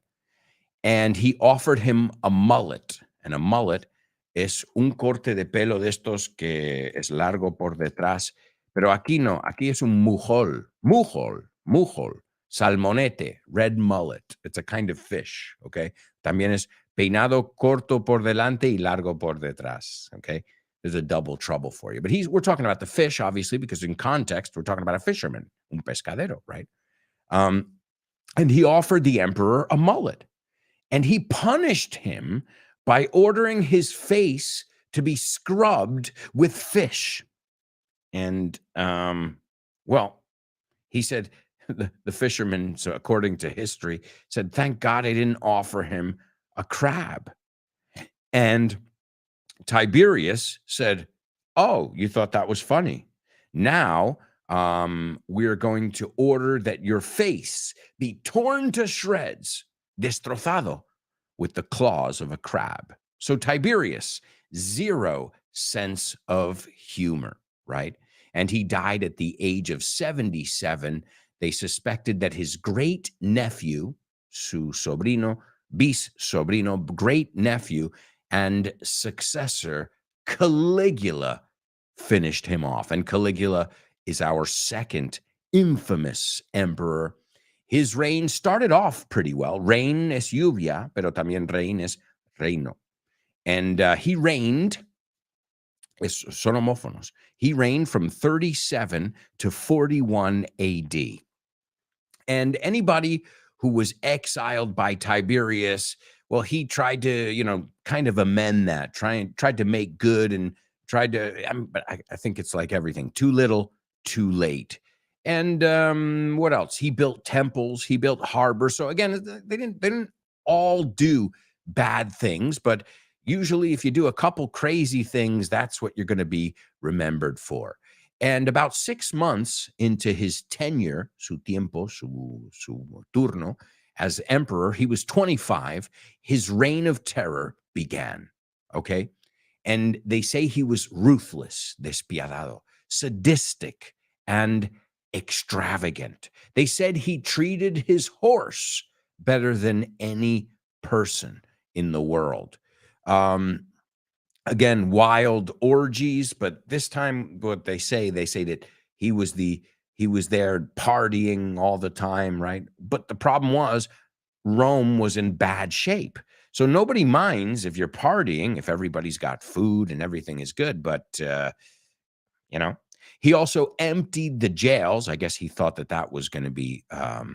and he offered him a mullet. And a mullet es un corte de pelo de estos que es largo por detrás, pero aquí no, aquí es un mujol, salmonete, red mullet. It's a kind of fish, okay? También es peinado corto por delante y largo por detrás, okay? There's a double trouble for you. But we're talking about the fish, obviously, because in context, we're talking about a fisherman, un pescadero, right? And he offered the emperor a mullet. And he punished him by ordering his face to be scrubbed with fish. And, well, he said, the fisherman, so according to history, said, thank God I didn't offer him a crab. And Tiberius said, oh, you thought that was funny. Now we're going to order that your face be torn to shreds, destrozado, with the claws of a crab. So Tiberius, zero sense of humor, right? And he died at the age of 77. They suspected that his great nephew, su sobrino, bis sobrino, great nephew, and successor, Caligula, finished him off. And Caligula is our second infamous emperor. His reign started off pretty well. Reign es lluvia, pero también reign es reino. And he reigned, son homófonos. He reigned from 37 to 41 AD. And anybody who was exiled by Tiberius, well, he tried to, kind of amend that, tried to make good, and but I think it's like everything, too little, too late. And what else? He built temples, he built harbors. So again, they didn't all do bad things, but usually if you do a couple crazy things, that's what you're going to be remembered for. And about 6 months into his tenure, su tiempo, su turno, as emperor, he was 25. His reign of terror began, okay? And they say he was ruthless, despiadado, sadistic, and extravagant. They said he treated his horse better than any person in the world. Again, wild orgies, but this time what they say that he was there partying all the time, right? But the problem was Rome was in bad shape. So nobody minds if you're partying, if everybody's got food and everything is good, but you know, he also emptied the jails. I guess he thought that was going to be a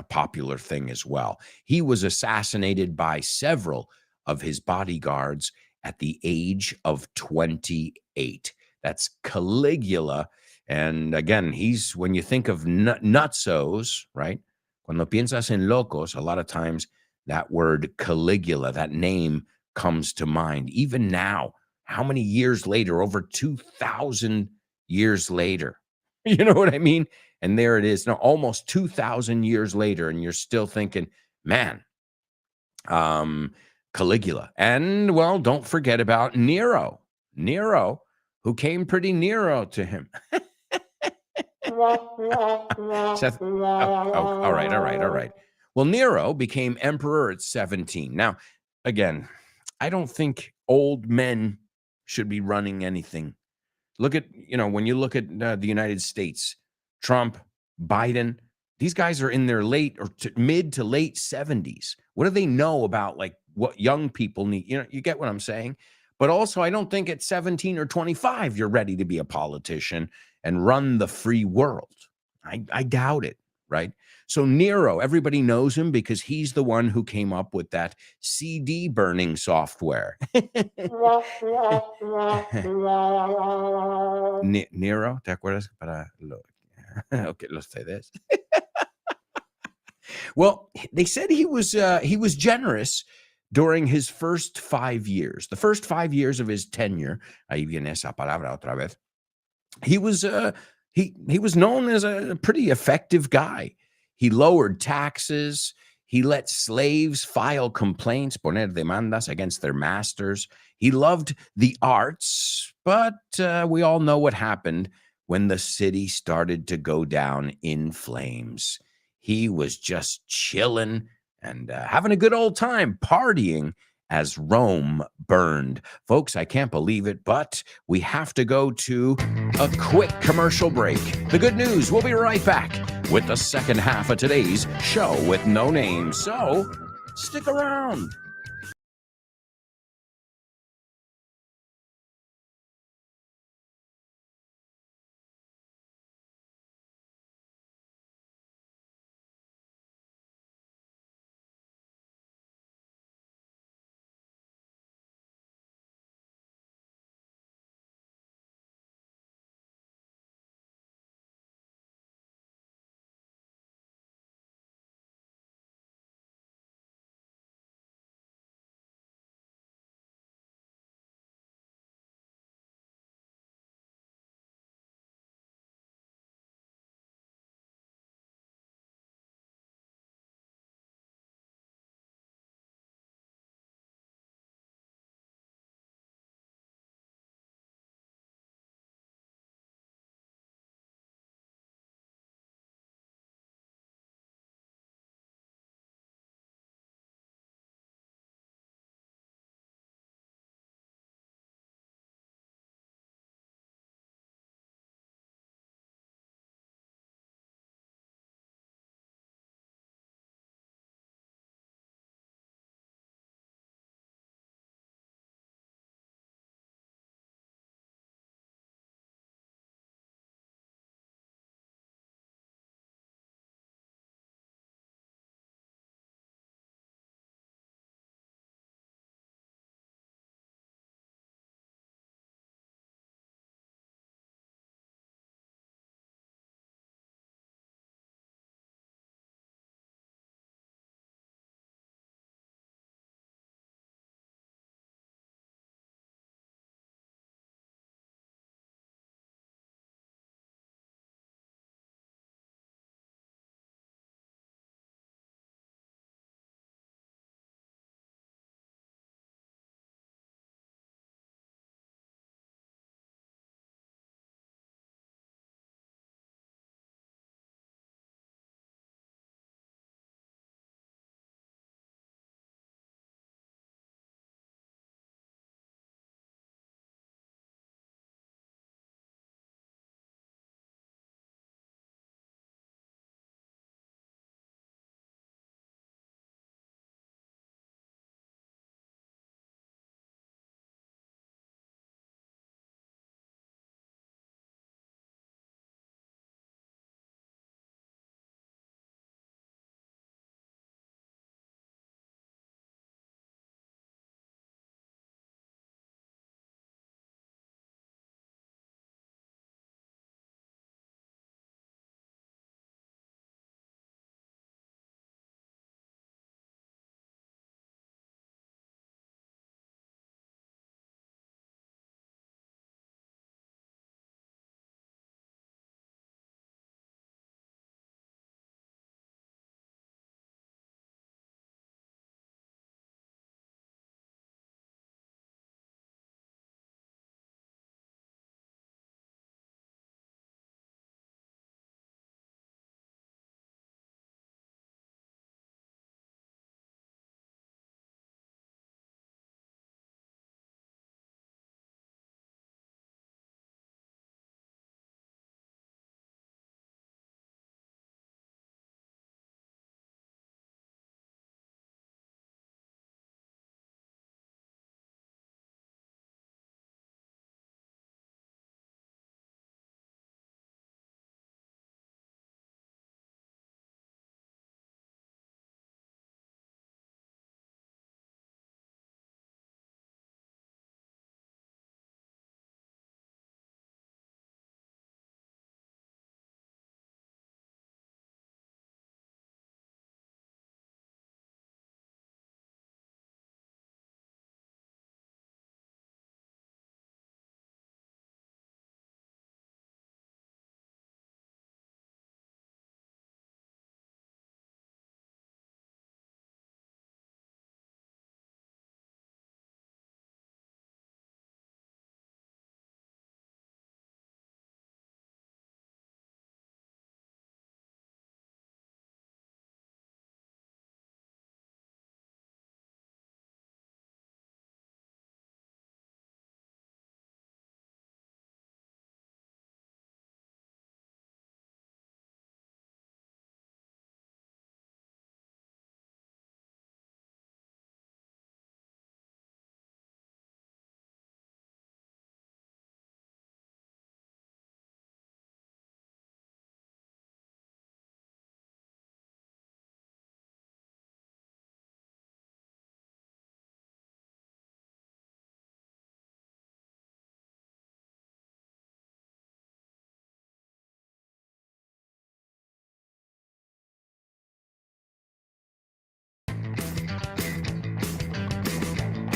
popular thing as well. He was assassinated by several of his bodyguards at the age of 28. That's Caligula. And again, when you think of nutsos, right? Cuando piensas en locos, a lot of times that word Caligula, that name comes to mind. Even now, how many years later, over 2,000 years later, you know what I mean? And there it is now, almost 2,000 years later, and you're still thinking, man, Caligula. And well, don't forget about Nero, who came pretty Nero to him. Seth, all right. Well, Nero became emperor at 17. Now, again, I don't think old men should be running anything. Look at, when you look at the United States, Trump, Biden, these guys are in their late or mid to late 70s. What do they know about like what young people need? You get what I'm saying? But also, I don't think at 17 or 25, you're ready to be a politician and run the free world. I doubt it, right? So Nero, everybody knows him because he's the one who came up with that CD burning software. Nero, ¿te acuerdas? Okay, los CDs. Well, they said he was generous during his first 5 years. The first 5 years of his tenure, ahí viene esa palabra otra vez. He was he was known as a pretty effective guy. He lowered taxes. He let slaves file complaints, poner demandas against their masters. He loved the arts, but we all know what happened when the city started to go down in flames. He was just chilling and having a good old time partying as Rome burned. Folks, I can't believe it, but we have to go to a quick commercial break. The good news, we'll be right back with the second half of today's show with no name. So stick around.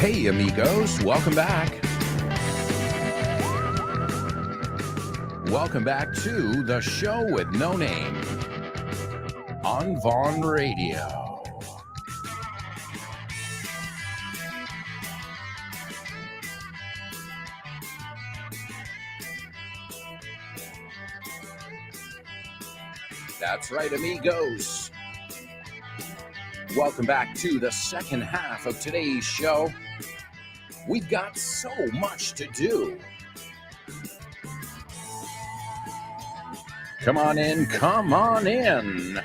Hey, amigos, welcome back. Welcome back to the show with no name on Vaughn Radio. That's right, amigos. Welcome back to the second half of today's show. We've got so much to do. Come on in, come on in.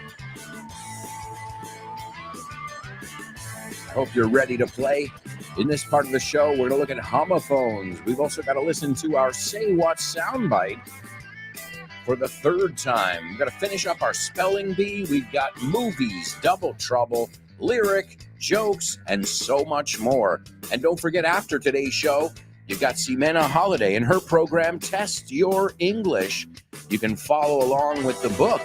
I hope you're ready to play. In this part of the show, we're going to look at homophones. We've also got to listen to our Say What soundbite for the third time. We've got to finish up our spelling bee. We've got movies, double trouble, lyric, jokes, and so much more. And don't forget, after today's show, you've got Ximena Holiday and her program, Test Your English. You can follow along with the book,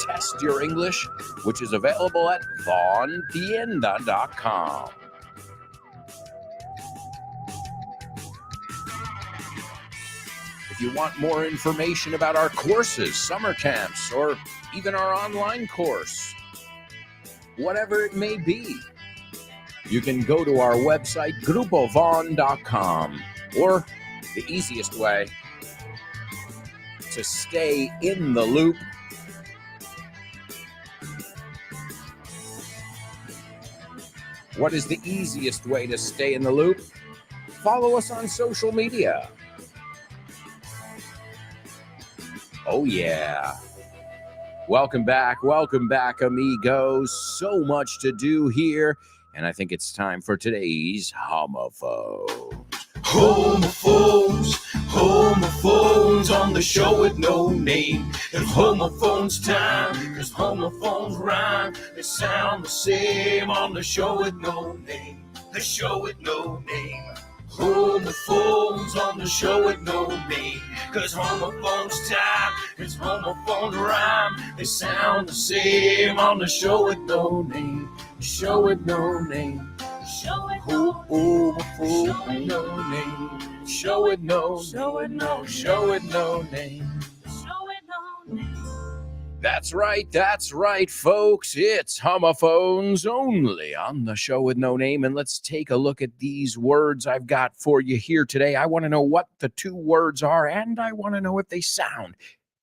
Test Your English, which is available at vaughntienda.com. If you want more information about our courses, summer camps, or even our online course, whatever it may be, you can go to our website, grupovon.com, or the easiest way to stay in the loop, what is the easiest way to stay in the loop? Follow us on social media. Oh, yeah. Welcome back, amigos. So much to do here, and I think it's time for today's homophones. Homophones on the show with no name. It's homophones time, cause homophones rhyme. They sound the same on the show with no name. The show with no name. Homophones on the show with no name. Cause homophones time, it's homophones rhyme. They sound the same on the show with no name. Show with no name. Show it no name. Show it no name. That's right, folks. It's homophones only on the show with no name. And let's take a look at these words I've got for you here today. I want to know what the two words are, and I want to know if they sound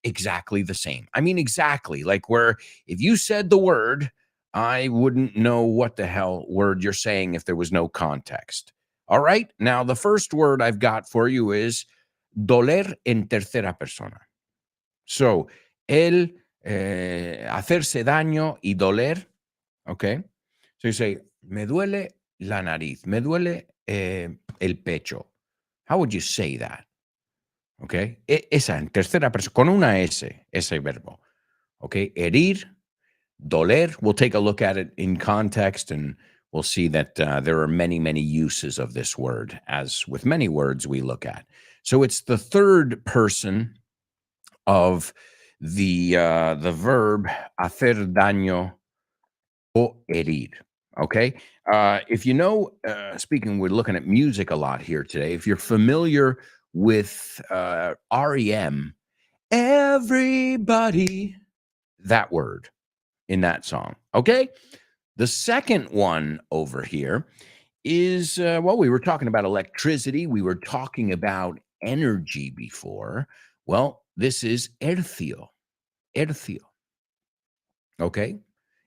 exactly the same. I mean, exactly. Like where if you said the word, I wouldn't know what the hell word you're saying if there was no context. All right. Now, the first word I've got for you is doler en tercera persona. So, hacerse daño y doler. Okay. So you say, me duele la nariz, me duele el pecho. How would you say that? Okay. Esa en tercera persona, con una S, ese verbo. Okay. Herir, doler. We'll take a look at it in context and we'll see that there are many, many uses of this word, as with many words we look at. So it's the third person of the verb hacer daño o herir. Okay. If you know, speaking, we're looking at music a lot here today. If you're familiar with REM, everybody, that word in that song. Okay. The second one over here is, well, we were talking about electricity. We were talking about energy before. Well, this is hercio. Hercio. Okay.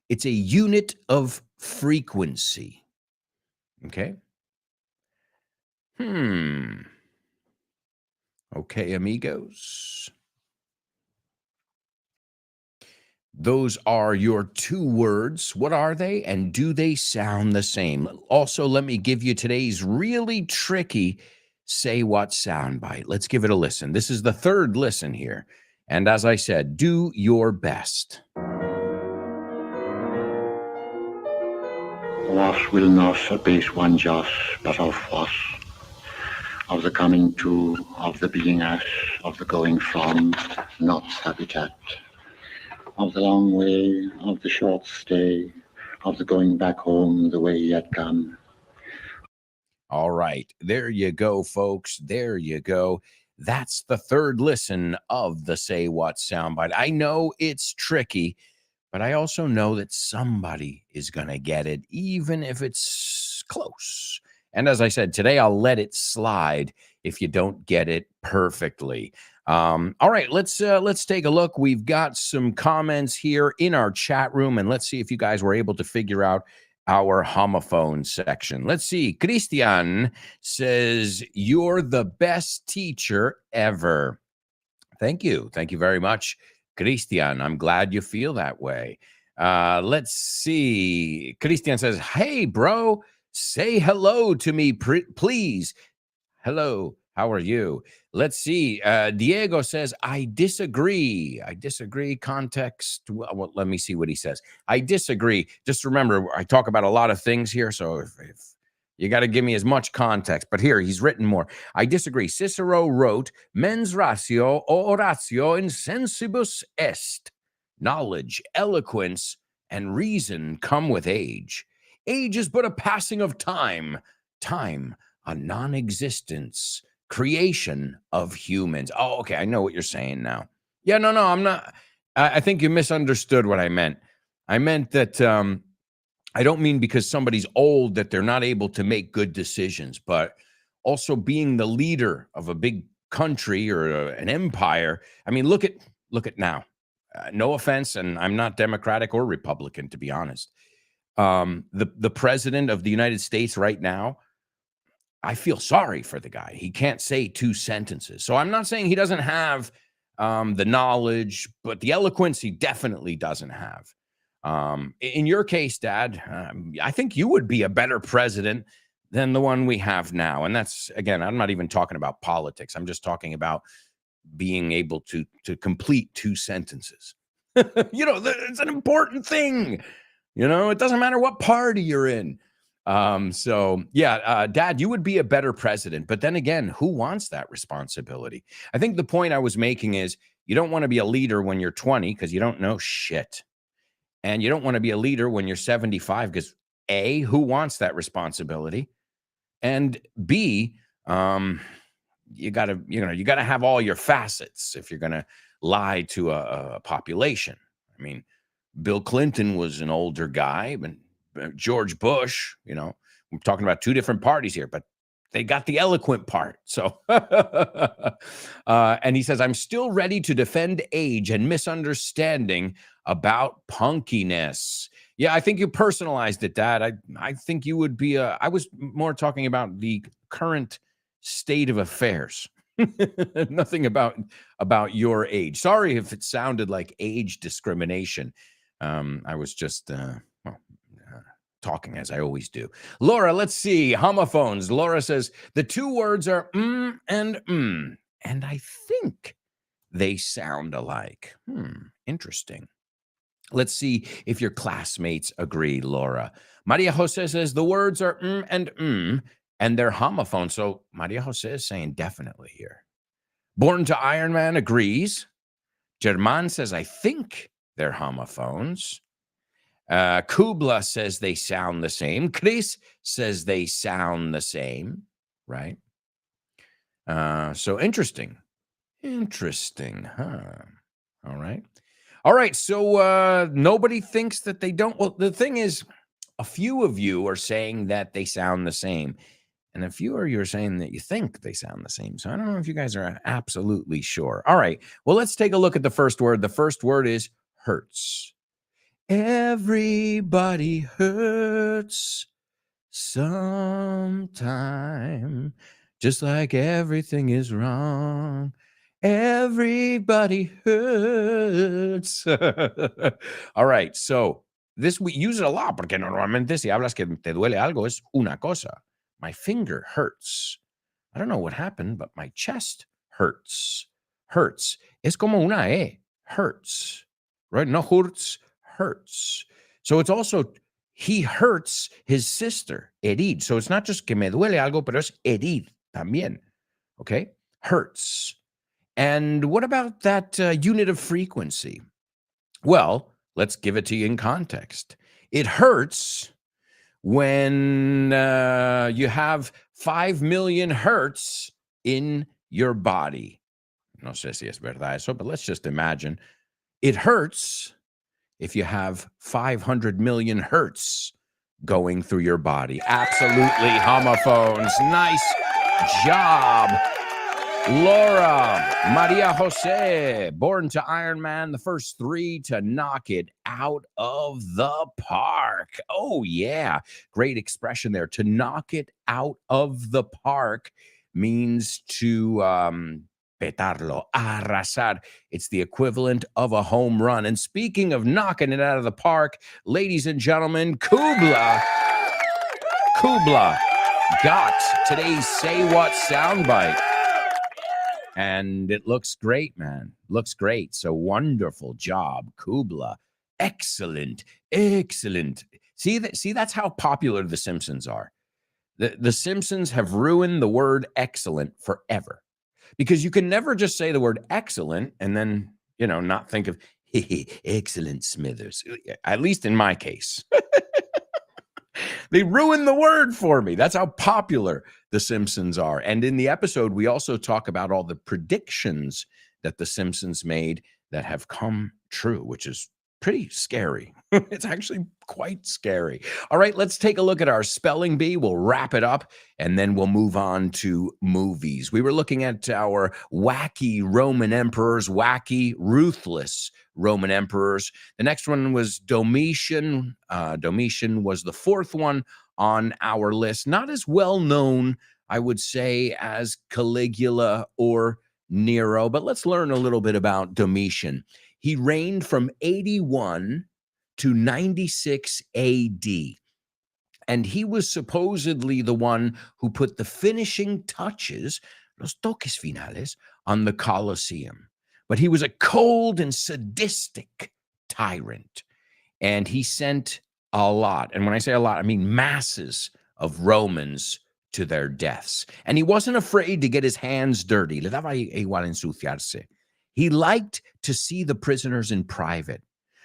It's a unit of frequency. Okay. Okay, amigos. Those are your two words. What are they? And do they sound the same? Also, let me give you today's really tricky Say What soundbite. Let's give it a listen. This is the third listen here. And as I said, do your best. Was will not abase one just, but of was, of the coming to, of the being as, of the going from, not habitat, of the long way, of the short stay, of the going back home the way he had come. All right. There you go, folks. There you go. That's the third listen of the Say What soundbite. I know it's tricky, but I also know that somebody is going to get it, even if it's close. And as I said, today I'll let it slide if you don't get it perfectly. All right, let's take a look. We've got some comments here in our chat room, and let's see if you guys were able to figure out our homophone section. Let's see. Christian says, "You're the best teacher ever." Thank you. Thank you very much, Christian. I'm glad you feel that way. Let's see. Christian says, "Hey, bro, say hello to me, please." Hello, how are you? Let's see. Diego says, "I disagree." I disagree. Context. Well, let me see what he says. I disagree. Just remember, I talk about a lot of things here, so if you got to give me as much context. But here, he's written more. I disagree. Cicero wrote, "Mens ratio o oratio insensibus est." Knowledge, eloquence, and reason come with age. Age is but a passing of time. Time, a non-existence, creation of humans. Oh, okay. I know what you're saying now. Yeah, no, I'm not. I think you misunderstood what I meant. I meant that I don't mean because somebody's old that they're not able to make good decisions, but also being the leader of a big country or an empire. I mean, look at now. No offense, and I'm not Democratic or Republican, to be honest. The president of the United States right now, I feel sorry for the guy. He can't say two sentences. So I'm not saying he doesn't have the knowledge, but the eloquence he definitely doesn't have. In your case, Dad, I think you would be a better president than the one we have now. And that's, again, I'm not even talking about politics. I'm just talking about being able to complete two sentences. It's an important thing. It doesn't matter what party you're in. Dad, you would be a better president. But then again, who wants that responsibility? I think the point I was making is you don't want to be a leader when you're 20 because you don't know shit. And you don't want to be a leader when you're 75 because A, who wants that responsibility? And B, you gotta have all your facets if you're gonna lie to a population. I mean, Bill Clinton was an older guy, but George Bush, we're talking about two different parties here, but they got the eloquent part. So, and he says, "I'm still ready to defend age and misunderstanding about punkiness." Yeah, I think you personalized it, Dad. I think you would be I was more talking about the current state of affairs. Nothing about your age. Sorry if it sounded like age discrimination. I was just talking as I always do. Laura, let's see. Homophones. Laura says the two words are and and I think they sound alike. Interesting. Let's see if your classmates agree, Laura. Maria Jose says the words are and they're homophones. So Maria Jose is saying definitely here. Born to Iron Man agrees. German says, I think they're homophones. Kubla says they sound the same. Chris says they sound the same, right? So interesting. Interesting, huh? All right. So nobody thinks that they don't. Well, the thing is, a few of you are saying that they sound the same. And a few of you are saying that you think they sound the same. So I don't know if you guys are absolutely sure. All right. Well, let's take a look at the first word. The first word is hurts. Everybody hurts sometime, just like everything is wrong. Everybody hurts. All right. So this, we use it a lot porque normalmente si hablas que te duele algo es una cosa. My finger hurts. I don't know what happened, but my chest hurts. Hurts. Es como una E. Hurts. Right? No hurts. Hurts. So it's also, he hurts his sister, herir. So it's not just que me duele algo, pero es herir también. Okay? Hurts. And what about that unit of frequency? Well, let's give it to you in context. It hurts when you have 5 million hertz in your body. No sé si es verdad eso, but let's just imagine. It hurts if you have 500 million hertz going through your body. Absolutely, homophones. Nice job. Laura Maria Jose, born to Iron Man, the first 3 to knock it out of the park. Oh, yeah. Great expression there. To knock it out of the park means to petarlo, arrasar. It's the equivalent of a home run. And speaking of knocking it out of the park, ladies and gentlemen, Kubla got today's Say What soundbite. And it looks great, man. Looks great. So wonderful job, Kubla. Excellent. See, that's how popular The Simpsons are. The Simpsons have ruined the word excellent forever. Because you can never just say the word excellent and then, not think of, excellent Smithers. At least in my case. They ruined the word for me. That's how popular The Simpsons are. And in the episode, we also talk about all the predictions that The Simpsons made that have come true, which is pretty scary. It's actually quite scary. All right, let's take a look at our spelling bee. We'll wrap it up, and then we'll move on to movies. We were looking at our wacky Roman emperors, wacky, ruthless Roman emperors. The next one was Domitian. Domitian was the 4th one on our list. Not as well known, I would say, as Caligula or Nero, but let's learn a little bit about Domitian. He reigned from 81 to 96 AD. And he was supposedly the one who put the finishing touches, los toques finales, on the Colosseum. But he was a cold and sadistic tyrant. And he sent a lot. And when I say a lot, I mean masses of Romans to their deaths. And he wasn't afraid to get his hands dirty. Le daba igual ensuciarse. He liked to see the prisoners in private.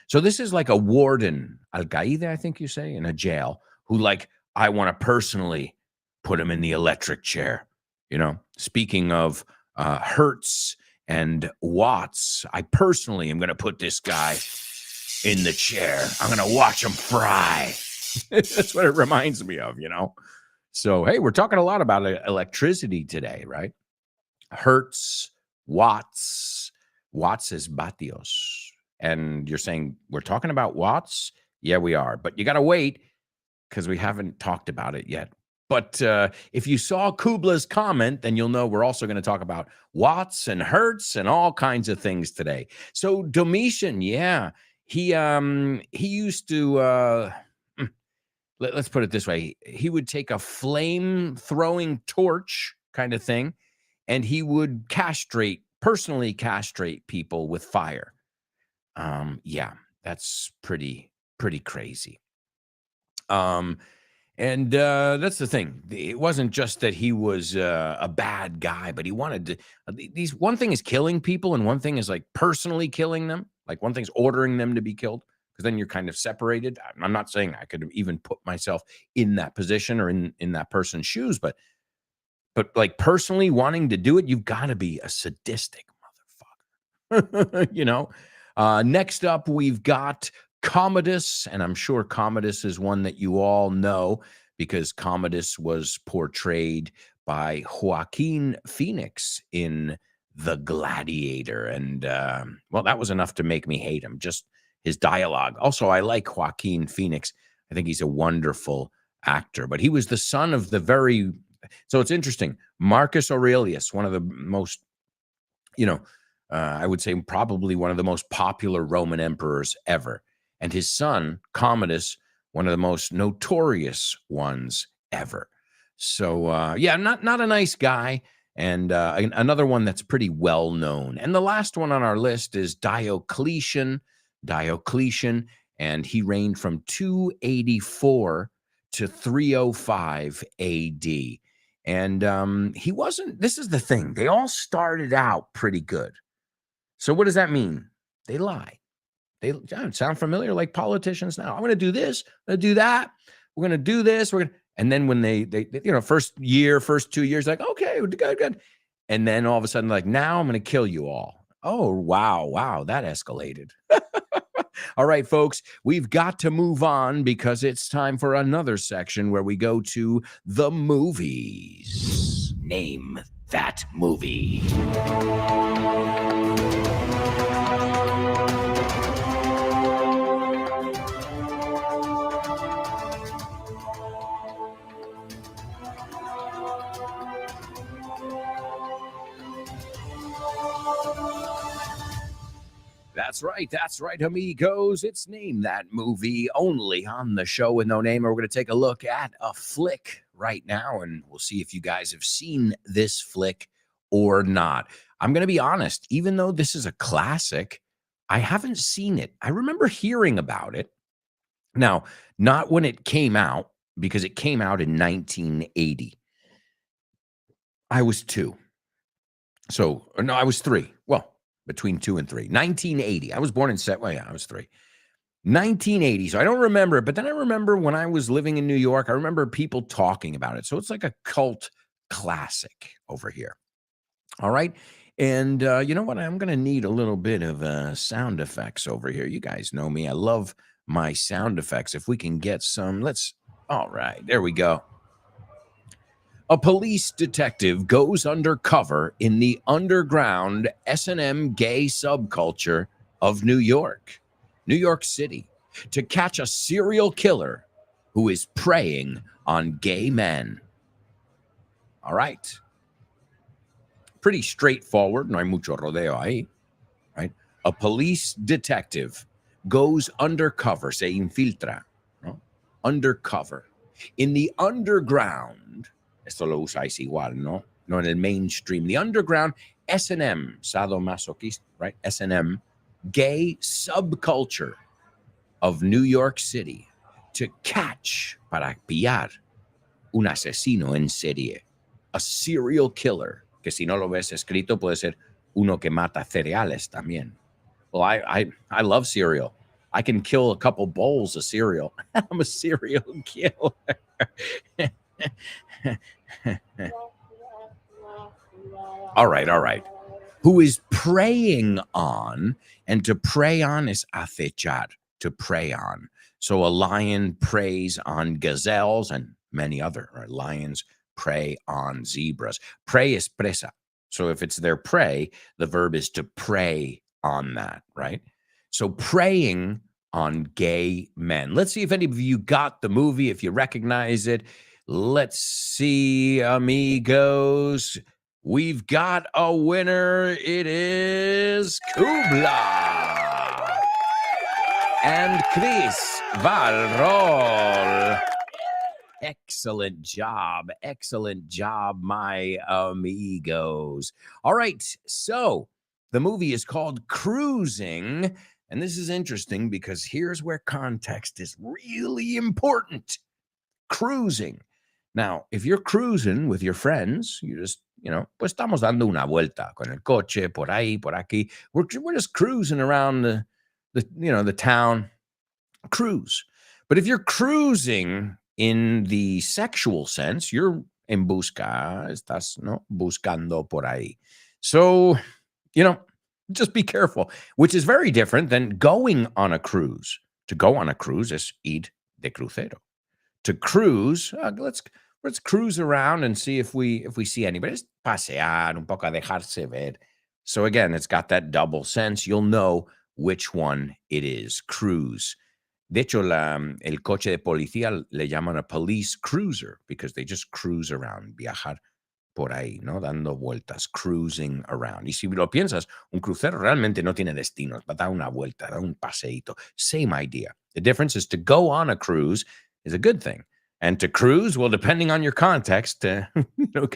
So this is like a warden, alcaide, I think you say, in a jail, who I want to personally put him in the electric chair. Speaking of hertz and watts, I personally am going to put this guy in the chair. I'm going to watch him fry. That's what it reminds me of, So, hey, we're talking a lot about electricity today, right? Hertz, watts is vatios. And you're saying we're talking about watts? Yeah, we are. But you got to wait because we haven't talked about it yet. But if you saw Kubla's comment, then you'll know we're also going to talk about watts and hertz and all kinds of things today. So Domitian, yeah, he used to, let's put it this way. He would take a flame-throwing torch kind of thing, and he would personally castrate people with fire. Yeah, that's pretty crazy. And that's the thing. It wasn't just that he was a bad guy, but he wanted to. One thing is killing people, and one thing is personally killing them. One thing's ordering them to be killed, because then you're kind of separated. I'm not saying I could even put myself in that position or in that person's shoes, but personally wanting to do it, you've got to be a sadistic motherfucker. Next up, we've got Commodus, and I'm sure Commodus is one that you all know because Commodus was portrayed by Joaquin Phoenix in The Gladiator. And, that was enough to make me hate him, just his dialogue. Also, I like Joaquin Phoenix. I think he's a wonderful actor, but he was the son of so it's interesting. Marcus Aurelius, one of the most, I would say probably one of the most popular Roman emperors ever. And his son, Commodus, one of the most notorious ones ever. So, not a nice guy. And another one that's pretty well known. And the last one on our list is Diocletian. And he reigned from 284 to 305 AD. And this is the thing. They all started out pretty good. So what does that mean? They lie. They sound familiar, like politicians now. I'm going to do this, I'm going to do that. We're going to do this. And then when they, first 2 years, like, okay, good. And then all of a sudden, like, now I'm going to kill you all. Oh, wow, that escalated. All right, folks, we've got to move on because it's time for another section where we go to the movies. Name that movie. That's right, amigos. It's Name That Movie, only on the show with no name. And we're going to take a look at a flick right now, and we'll see if you guys have seen this flick or not. I'm going to be honest, even though this is a classic, I haven't seen it. I remember hearing about it. Now, not when it came out, because it came out in 1980. I was 2. So, no, I was 3. Well, between 2 and 3. 1980. I was born in I was 3. 1980. So I don't remember it, but then I remember when I was living in New York, I remember people talking about it. So it's like a cult classic over here. All right. And you know what? I'm going to need a little bit of sound effects over here. You guys know me. I love my sound effects. If we can get some, all right, there we go. A police detective goes undercover in the underground S&M gay subculture of New York City, to catch a serial killer who is preying on gay men. All right. Pretty straightforward. No hay mucho rodeo ahí, right? A police detective goes undercover, se infiltra, ¿no? Undercover in the underground. Esto lo usáis igual, ¿no? No en el mainstream. The underground S&M, sadomasochist, right? S&M, gay subculture of New York City, to catch, para pillar, un asesino en serie, a serial killer, que si no lo ves escrito puede ser uno que mata cereales también. Well, I love cereal. I can kill a couple bowls of cereal. I'm a cereal killer. All right. Who is preying on, and to prey on is acechar, to prey on. So a lion preys on gazelles and many other, right? Lions prey on zebras. Prey is presa. So if it's their prey, the verb is to prey on that, right? So preying on gay men. Let's see if any of you got the movie, if you recognize it. Let's see, amigos. We've got a winner. It is Kubla and Chris Valrol. Excellent job, my amigos. All right, so the movie is called Cruising, and this is interesting because here's where context is really important. Cruising. Now, if you're cruising with your friends, you just, pues estamos dando una vuelta con el coche, por ahí, por aquí. We're just cruising around the town. Cruise. But if you're cruising in the sexual sense, you're en busca, estás, ¿no? Buscando por ahí. So, just be careful, which is very different than going on a cruise. To go on a cruise is ir de crucero. To cruise, let's cruise around and see if we see anybody. Just pasear, un poco dejarse ver. So again, it's got that double sense. You'll know which one it is. Cruise. De hecho, el coche de policía le llaman a police cruiser because they just cruise around, viajar por ahí, ¿no? Dando vueltas, cruising around. Y si lo piensas, un crucero realmente no tiene destinos, va a dar una vuelta, da un paseíto. Same idea. The difference is to go on a cruise is a good thing. And to cruise, well, depending on your context, can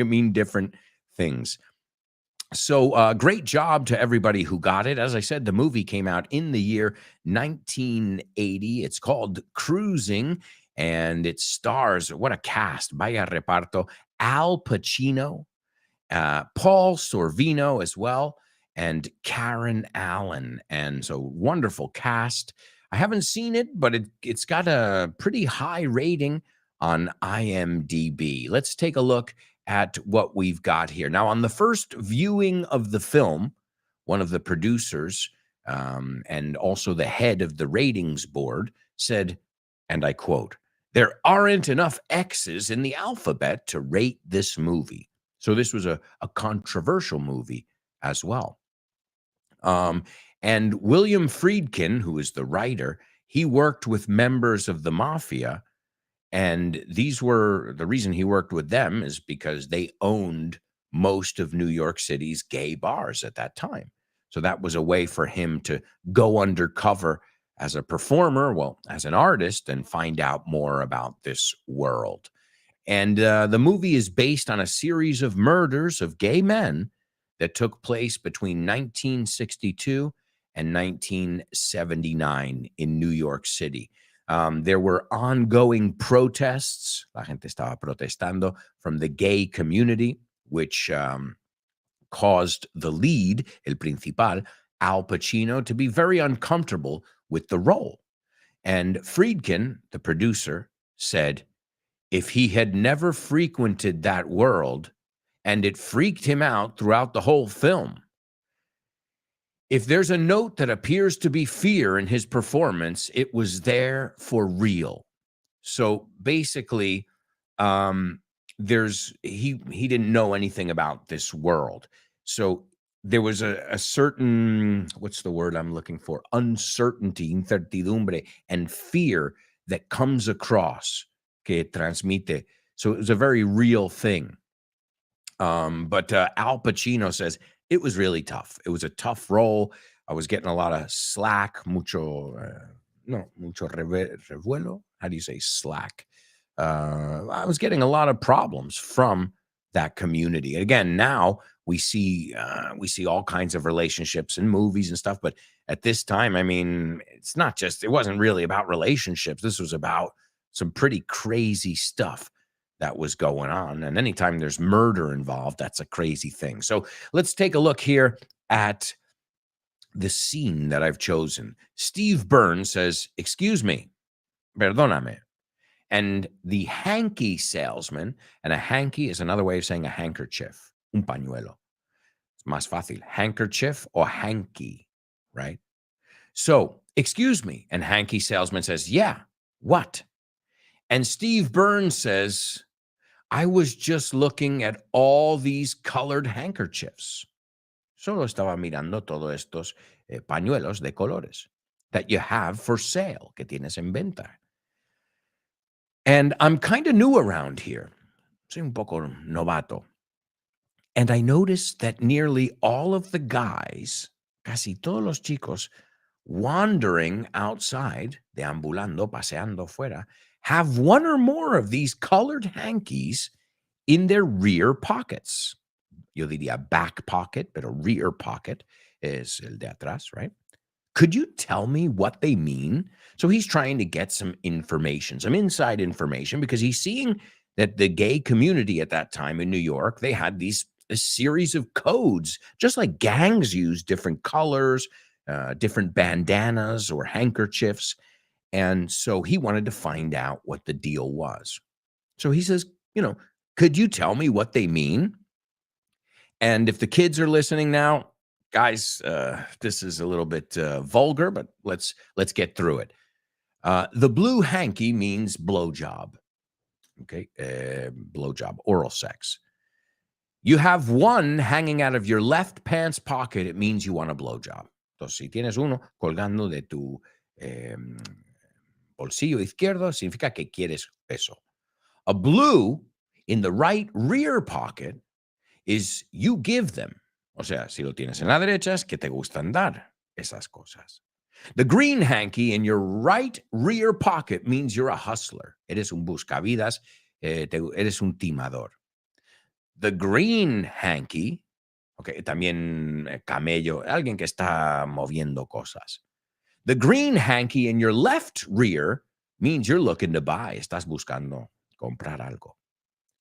mean different things. So great job to everybody who got it. As I said, the movie came out in the year 1980. It's called Cruising, and it stars, what a cast, vaya reparto, Al Pacino, Paul Sorvino as well, and Karen Allen. And so wonderful cast. I haven't seen it, but it's got a pretty high rating on IMDb. Let's take a look at what we've got here. Now, on the first viewing of the film, one of the producers and also the head of the ratings board said, and I quote, "There aren't enough X's in the alphabet to rate this movie." So this was a controversial movie as well. And William Friedkin, who is the writer, he worked with members of the mafia. And these were the reason he worked with them is because they owned most of New York City's gay bars at that time. So that was a way for him to go undercover as a performer, well, as an artist, and find out more about this world. And the movie is based on a series of murders of gay men that took place between 1962 and 1979 in New York City. There were ongoing protests, la gente estaba protestando, from the gay community, which caused the lead, el principal, Al Pacino, to be very uncomfortable with the role. And Friedkin, the producer, said, if he had never frequented that world and it freaked him out throughout the whole film, if there's a note that appears to be fear in his performance, it was there for real. So basically, he didn't know anything about this world. So there was a certain, what's the word I'm looking for? Uncertainty, incertidumbre, and fear that comes across, que transmite. So it was a very real thing. But Al Pacino says it was really tough. It was a tough role. I was getting a lot of slack, mucho revuelo. How do you say slack? I was getting a lot of problems from that community. Again, now we see all kinds of relationships in movies and stuff. But at this time, I mean, it wasn't really about relationships. This was about some pretty crazy stuff that was going on. And anytime there's murder involved, that's a crazy thing. So let's take a look here at the scene that I've chosen. Steve Byrne says, "Excuse me, perdóname." And the hanky salesman, and a hanky is another way of saying a handkerchief, un pañuelo. It's más fácil, handkerchief or hanky, right? So, excuse me. And hanky salesman says, "Yeah, what?" And Steve Byrne says, "I was just looking at all these colored handkerchiefs. Solo estaba mirando todos estos pañuelos de colores that you have for sale, que tienes en venta. And I'm kind of new around here. Soy un poco novato. And I noticed that nearly all of the guys, casi todos los chicos, wandering outside, deambulando, paseando fuera, have one or more of these colored hankies in their rear pockets. Yo diría back pocket, pero rear pocket es el de atrás, right? Could you tell me what they mean? So he's trying to get some information, some inside information, because he's seeing that the gay community at that time in New York, they had a series of codes, just like gangs use different colors, different bandanas or handkerchiefs. And so he wanted to find out what the deal was. So he says, could you tell me what they mean? And if the kids are listening now, guys, this is a little bit vulgar, but let's get through it. The blue hanky means blowjob. Okay, blowjob, oral sex. You have one hanging out of your left pants pocket, it means you want a blowjob. Entonces, si tienes uno colgando de tu bolsillo izquierdo, significa que quieres eso. A blue in the right rear pocket is you give them. O sea, si lo tienes en la derecha, es que te gustan dar esas cosas. The green hanky in your right rear pocket means you're a hustler. Eres un buscavidas, eres un timador. The green hanky, okay, también camello, alguien que está moviendo cosas. The green hanky in your left rear means you're looking to buy. Estás buscando comprar algo.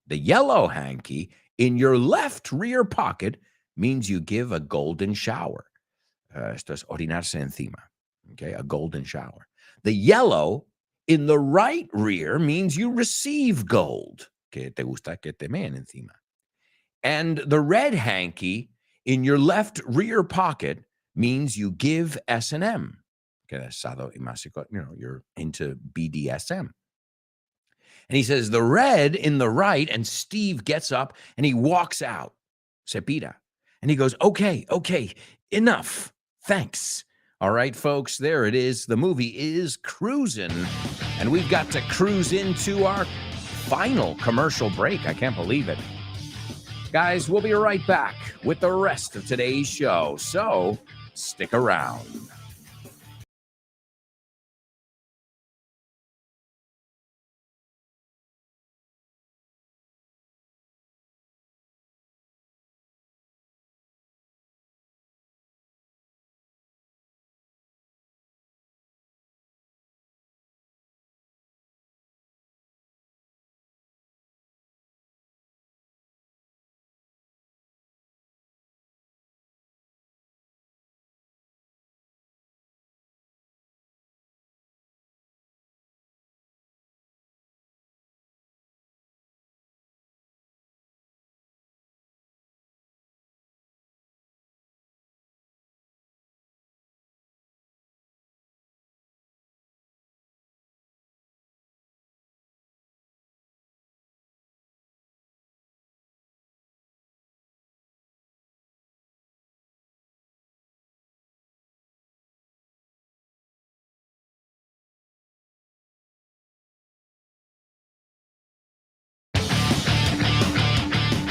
The yellow hanky in your left rear pocket means you give a golden shower. Esto es orinarse encima. Okay, a golden shower. The yellow in the right rear means you receive gold. Que te gusta que te meen encima. And the red hanky in your left rear pocket means you give S&M. Que es sadomasochist, you're into BDSM. And he says, the red in the right, and Steve gets up and he walks out. Se pira. And he goes, okay, enough. Thanks. All right, folks, there it is. The movie is Cruisin'. And we've got to cruise into our final commercial break. I can't believe it. Guys, we'll be right back with the rest of today's show. So stick around.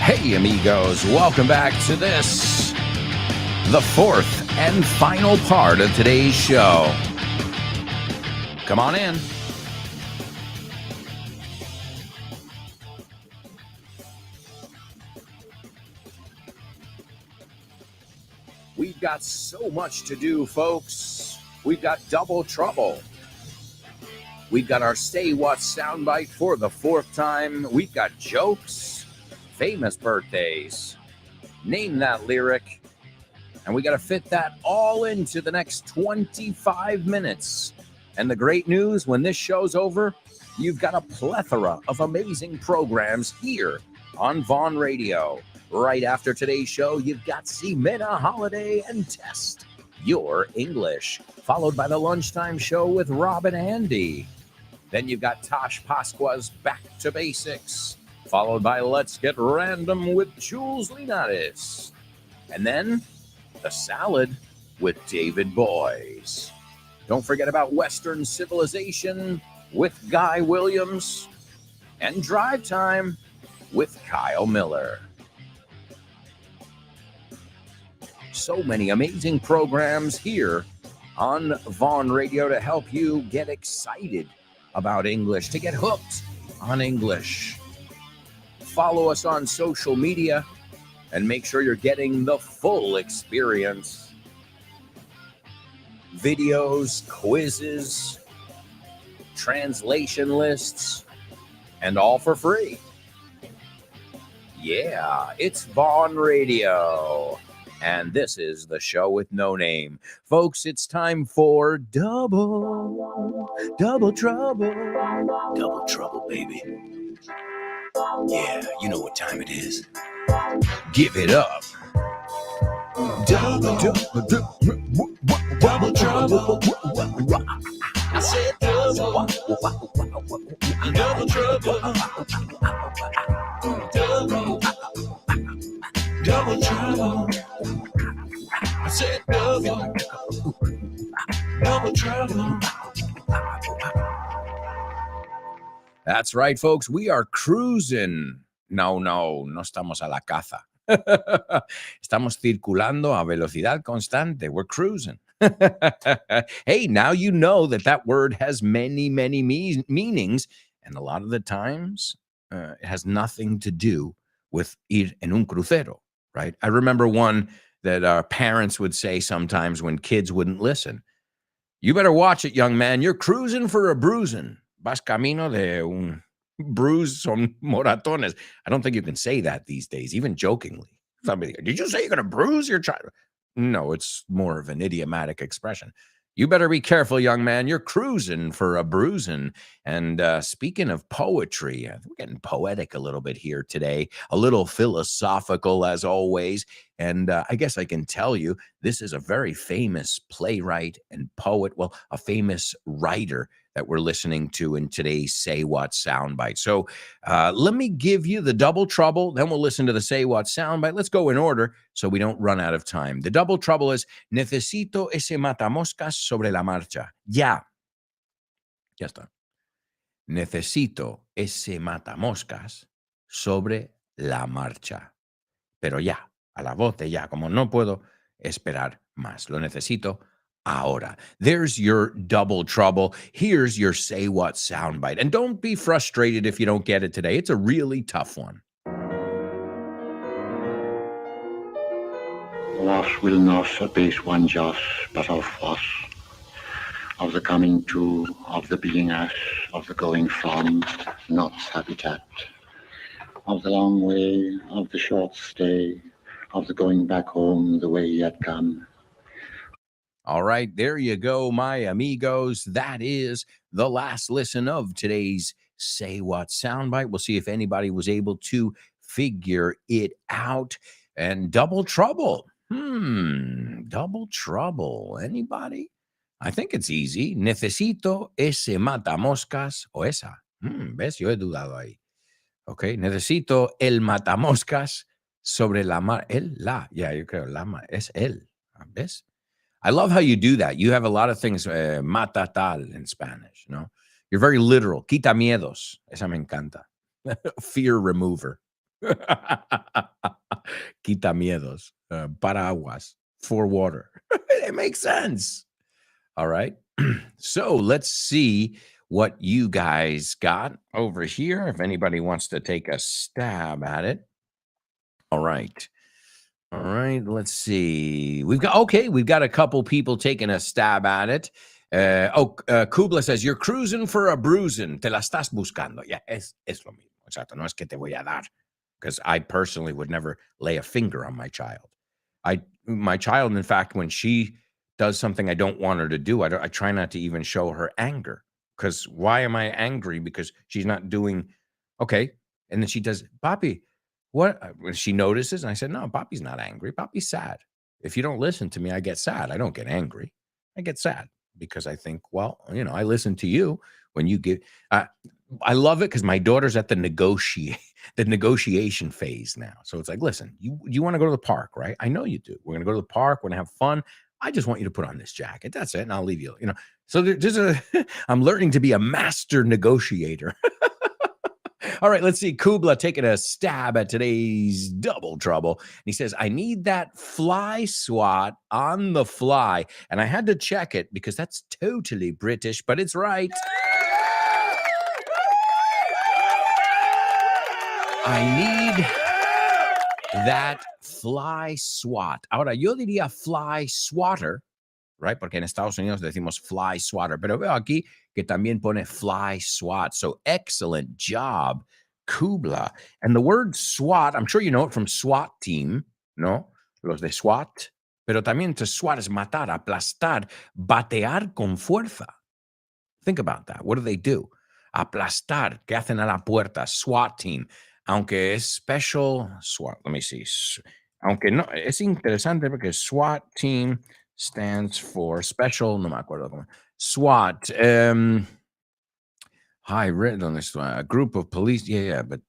Hey, amigos, welcome back to this, the fourth and final part of today's show. Come on in. We've got so much to do, folks. We've got double trouble. We've got our Say What soundbite for the fourth time. We've got jokes. Famous birthdays, name that lyric, and we got to fit that all into the next 25 minutes. And the great news, when this show's over, you've got a plethora of amazing programs here on Vaughn Radio. Right after today's show, you've got Ximena Holiday and Test Your English, followed by the lunchtime show with Rob and Andy. Then you've got Tosh Pasqua's Back to Basics, followed by Let's Get Random with Jules Linares. And then the salad with David Boyes. Don't forget about Western Civilization with Guy Williams. And Drive Time with Kyle Miller. So many amazing programs here on Vaughn Radio to help you get excited about English, to get hooked on English. Follow us on social media and make sure you're getting the full experience. Videos, quizzes, translation lists, and all for free. Yeah, it's Vaughn Radio. And this is the show with no name. Folks, it's time for Double Trouble. Double Trouble, baby. Yeah, you know what time it is. Give it up. Double trouble. I said double trouble. Double trouble. I said double trouble. That's right, folks. We are cruising. No estamos a la caza. Estamos circulando a velocidad constante. We're cruising. Hey, now you know that word has many, many meanings. And a lot of the times, it has nothing to do with ir en un crucero, right? I remember one that our parents would say sometimes when kids wouldn't listen. You better watch it, young man. You're cruising for a bruising. Vas camino de un bruise son moratones. I don't think you can say that these days, even jokingly. Somebody, did you say you're going to bruise your child? No, it's more of an idiomatic expression. You better be careful, young man. You're cruising for a bruising. And speaking of poetry, we're getting poetic a little bit here today, a little philosophical as always. And I guess I can tell you, this is a very famous playwright and poet, well, a famous writer that we're listening to in today's Say What soundbite. So let me give you the double trouble, then we'll listen to the Say What soundbite. Let's go in order so we don't run out of time. The double trouble is, necesito ese matamoscas sobre la marcha. Ya. Ya está. Necesito ese matamoscas sobre la marcha. Pero ya, a la voz de ya, como no puedo esperar más. Lo necesito ahora. There's your double trouble. Here's your Say What soundbite. And don't be frustrated if you don't get it today. It's a really tough one. Was will not abase one just, but of was, of the coming to, of the being as, of the going from, not habitat, of the long way, of the short stay, of the going back home the way he had come. All right, there you go, my amigos. That is the last listen of today's Say What soundbite. We'll see if anybody was able to figure it out. And double trouble. Double trouble. Anybody? I think it's easy. Necesito ese matamoscas o esa. ¿Ves? Yo he dudado ahí. Ok, necesito el matamoscas sobre la mar. Yo creo es él. ¿Ves? I love how you do that. You have a lot of things, mata tal in Spanish, you know? You're very literal. Quita miedos. Esa me encanta. Fear remover. Quita miedos. Paraguas. For water. It makes sense. All right. So let's see what you guys got over here. If anybody wants to take a stab at it. All right. All right, let's see. We've got a couple people taking a stab at it. Kubla says, you're cruising for a bruising. Te la estás buscando. Yeah, es lo mismo. Exacto. No es que te voy a dar. Because I personally would never lay a finger on my child. My child, in fact, when she does something I don't want her to do, I try not to even show her anger. Because why am I angry? Because she's not doing, okay. And then she does, Papi, what? When she notices, and I said, no, Papi's not angry. Papi's sad. If you don't listen to me, I get sad. I don't get angry. I get sad because I think, well, I listen to you when you give. I love it because my daughter's at the negotiation phase now. So it's like, listen, you want to go to the park, right? I know you do. We're going to go to the park. We're going to have fun. I just want you to put on this jacket. That's it. And I'll leave you, So I'm learning to be a master negotiator. All right, let's see. Kubla taking a stab at today's double trouble. And he says, I need that fly swat on the fly. And I had to check it because that's totally British, but it's right. I need that fly swat. Ahora, yo diría fly swatter, right? Porque en Estados Unidos decimos fly swatter, pero veo aquí que también pone fly swat. So excellent job, Kubla. And the word SWAT, I'm sure you know it from SWAT team, ¿no? Los de SWAT. Pero también to SWAT es matar, aplastar, batear con fuerza. Think about that. What do? Aplastar. ¿Qué hacen a la puerta? SWAT team. Aunque es special SWAT. Let me see. Aunque no, es interesante porque SWAT team stands for special, no me acuerdo cómo. SWAT. Read on this one. A group of police. But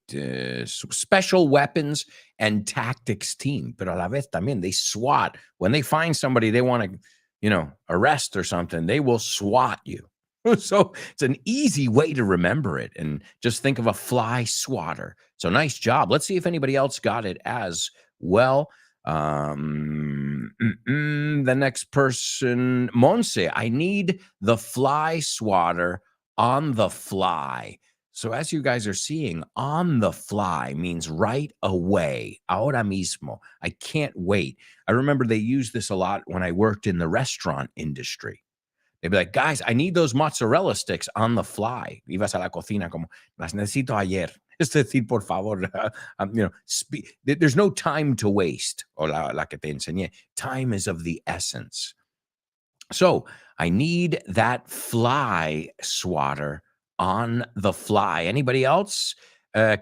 special weapons and tactics team. Pero a la vez también, they SWAT. When they find somebody they want to, arrest or something, they will SWAT you. So it's an easy way to remember it. And just think of a fly swatter. So nice job. Let's see if anybody else got it as well. The next person, Monse, I need the fly swatter on the fly. So as you guys are seeing, on the fly means right away, ahora mismo. I can't wait. I remember they used this a lot when I worked in the restaurant industry. They'd be like, guys, I need those mozzarella sticks on the fly. Ibas a la cocina como, las necesito ayer. Es decir, por favor, there's no time to waste. O la que te enseñé. Time is of the essence. So I need that fly swatter on the fly. Anybody else?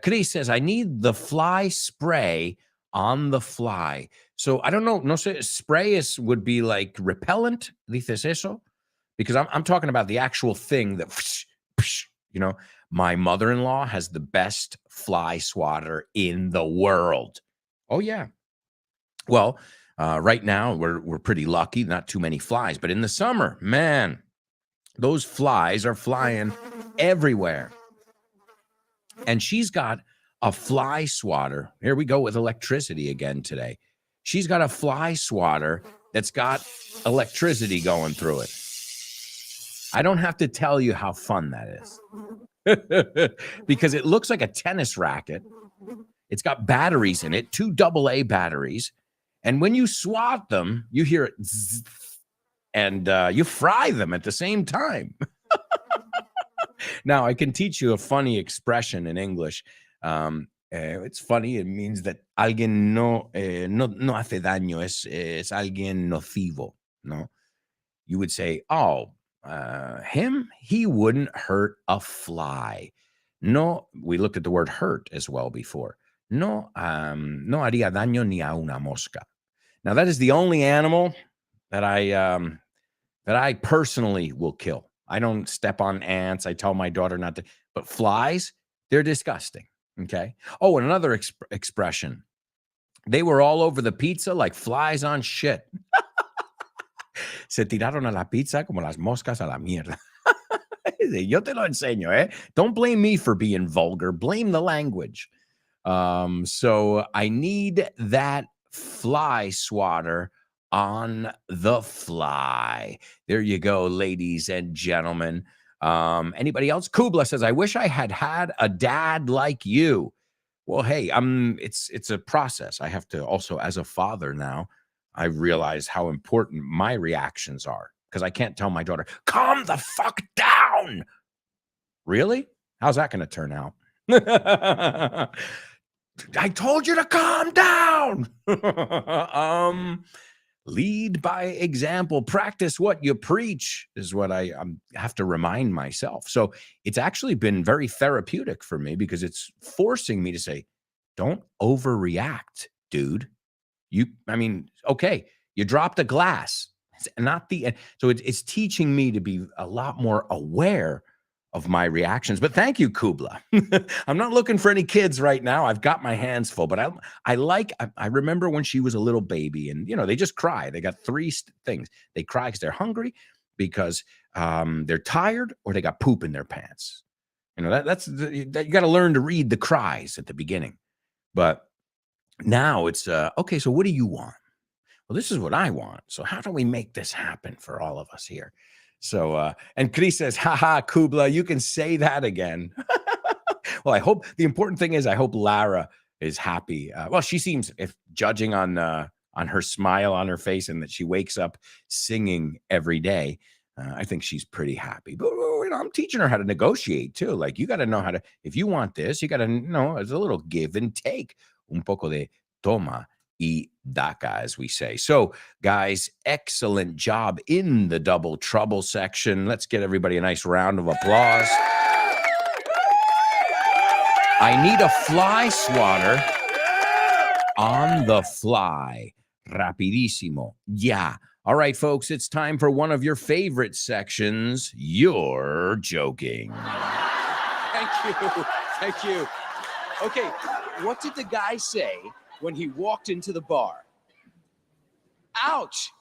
Chris says, I need the fly spray on the fly. So I don't know. No sé, spray would be like repellent. Dices eso? Because I'm talking about the actual thing that, you know, my mother-in-law has the best fly swatter in the world. Oh, yeah. Well, right now we're pretty lucky, not too many flies, but in the summer, man, those flies are flying everywhere. And she's got a fly swatter. Here we go with electricity again today. She's got a fly swatter that's got electricity going through it. I don't have to tell you how fun that is. Because it looks like a tennis racket. It's got batteries in it, 2 AA batteries. And when you swat them, you hear it zzz, and you fry them at the same time. Now, I can teach you a funny expression in English. It's funny. It means that alguien no hace daño, es alguien nocivo, no? You would say, oh, him, he wouldn't hurt a fly. No, we looked at the word hurt as well before. No, no haría daño ni a una mosca. Now, that is the only animal that I personally will kill. I don't step on ants. I tell my daughter not to. But flies, they're disgusting. Okay. Oh, and another expression. They were all over the pizza like flies on shit. Se tiraron a la pizza como las moscas a la mierda. Yo te lo enseño, eh? Don't blame me for being vulgar. Blame the language. So I need that fly swatter on the fly. There you go, ladies and gentlemen. Anybody else? Kubla says, I wish I had a dad like you. Well, hey, it's a process. I have to also, as a father now, I realize how important my reactions are because I can't tell my daughter, calm the fuck down. Really? How's that going to turn out? I told you to calm down. Lead by example. Practice what you preach is what I have to remind myself. So it's actually been very therapeutic for me because it's forcing me to say, don't overreact, dude. Okay, you dropped a glass. It's not the end. So it's teaching me to be a lot more aware of my reactions. But thank you, Kubla. I'm not looking for any kids right now. I've got my hands full. But I remember when she was a little baby and, they just cry. They got 3 things. They cry because they're hungry, because they're tired, or they got poop in their pants. That's you got to learn to read the cries at the beginning. But now it's, okay, so what do you want? Well, this is what I want. So how do we make this happen for all of us here? So, and Chris says, haha, Kubla, you can say that again. Well, the important thing is, I hope Lara is happy. Well, she seems, if judging on her smile on her face and that she wakes up singing every day, I think she's pretty happy. But, I'm teaching her how to negotiate too. Like, you got to know how to, if you want this, you got to know, it's a little give and take. Un poco de toma y daca, as we say. So, guys, excellent job in the double trouble section. Let's get everybody a nice round of applause. I need a fly swatter on the fly. Rapidísimo. Yeah. All right, folks, it's time for one of your favorite sections. You're joking. Thank you. Okay, what did the guy say when he walked into the bar? Ouch.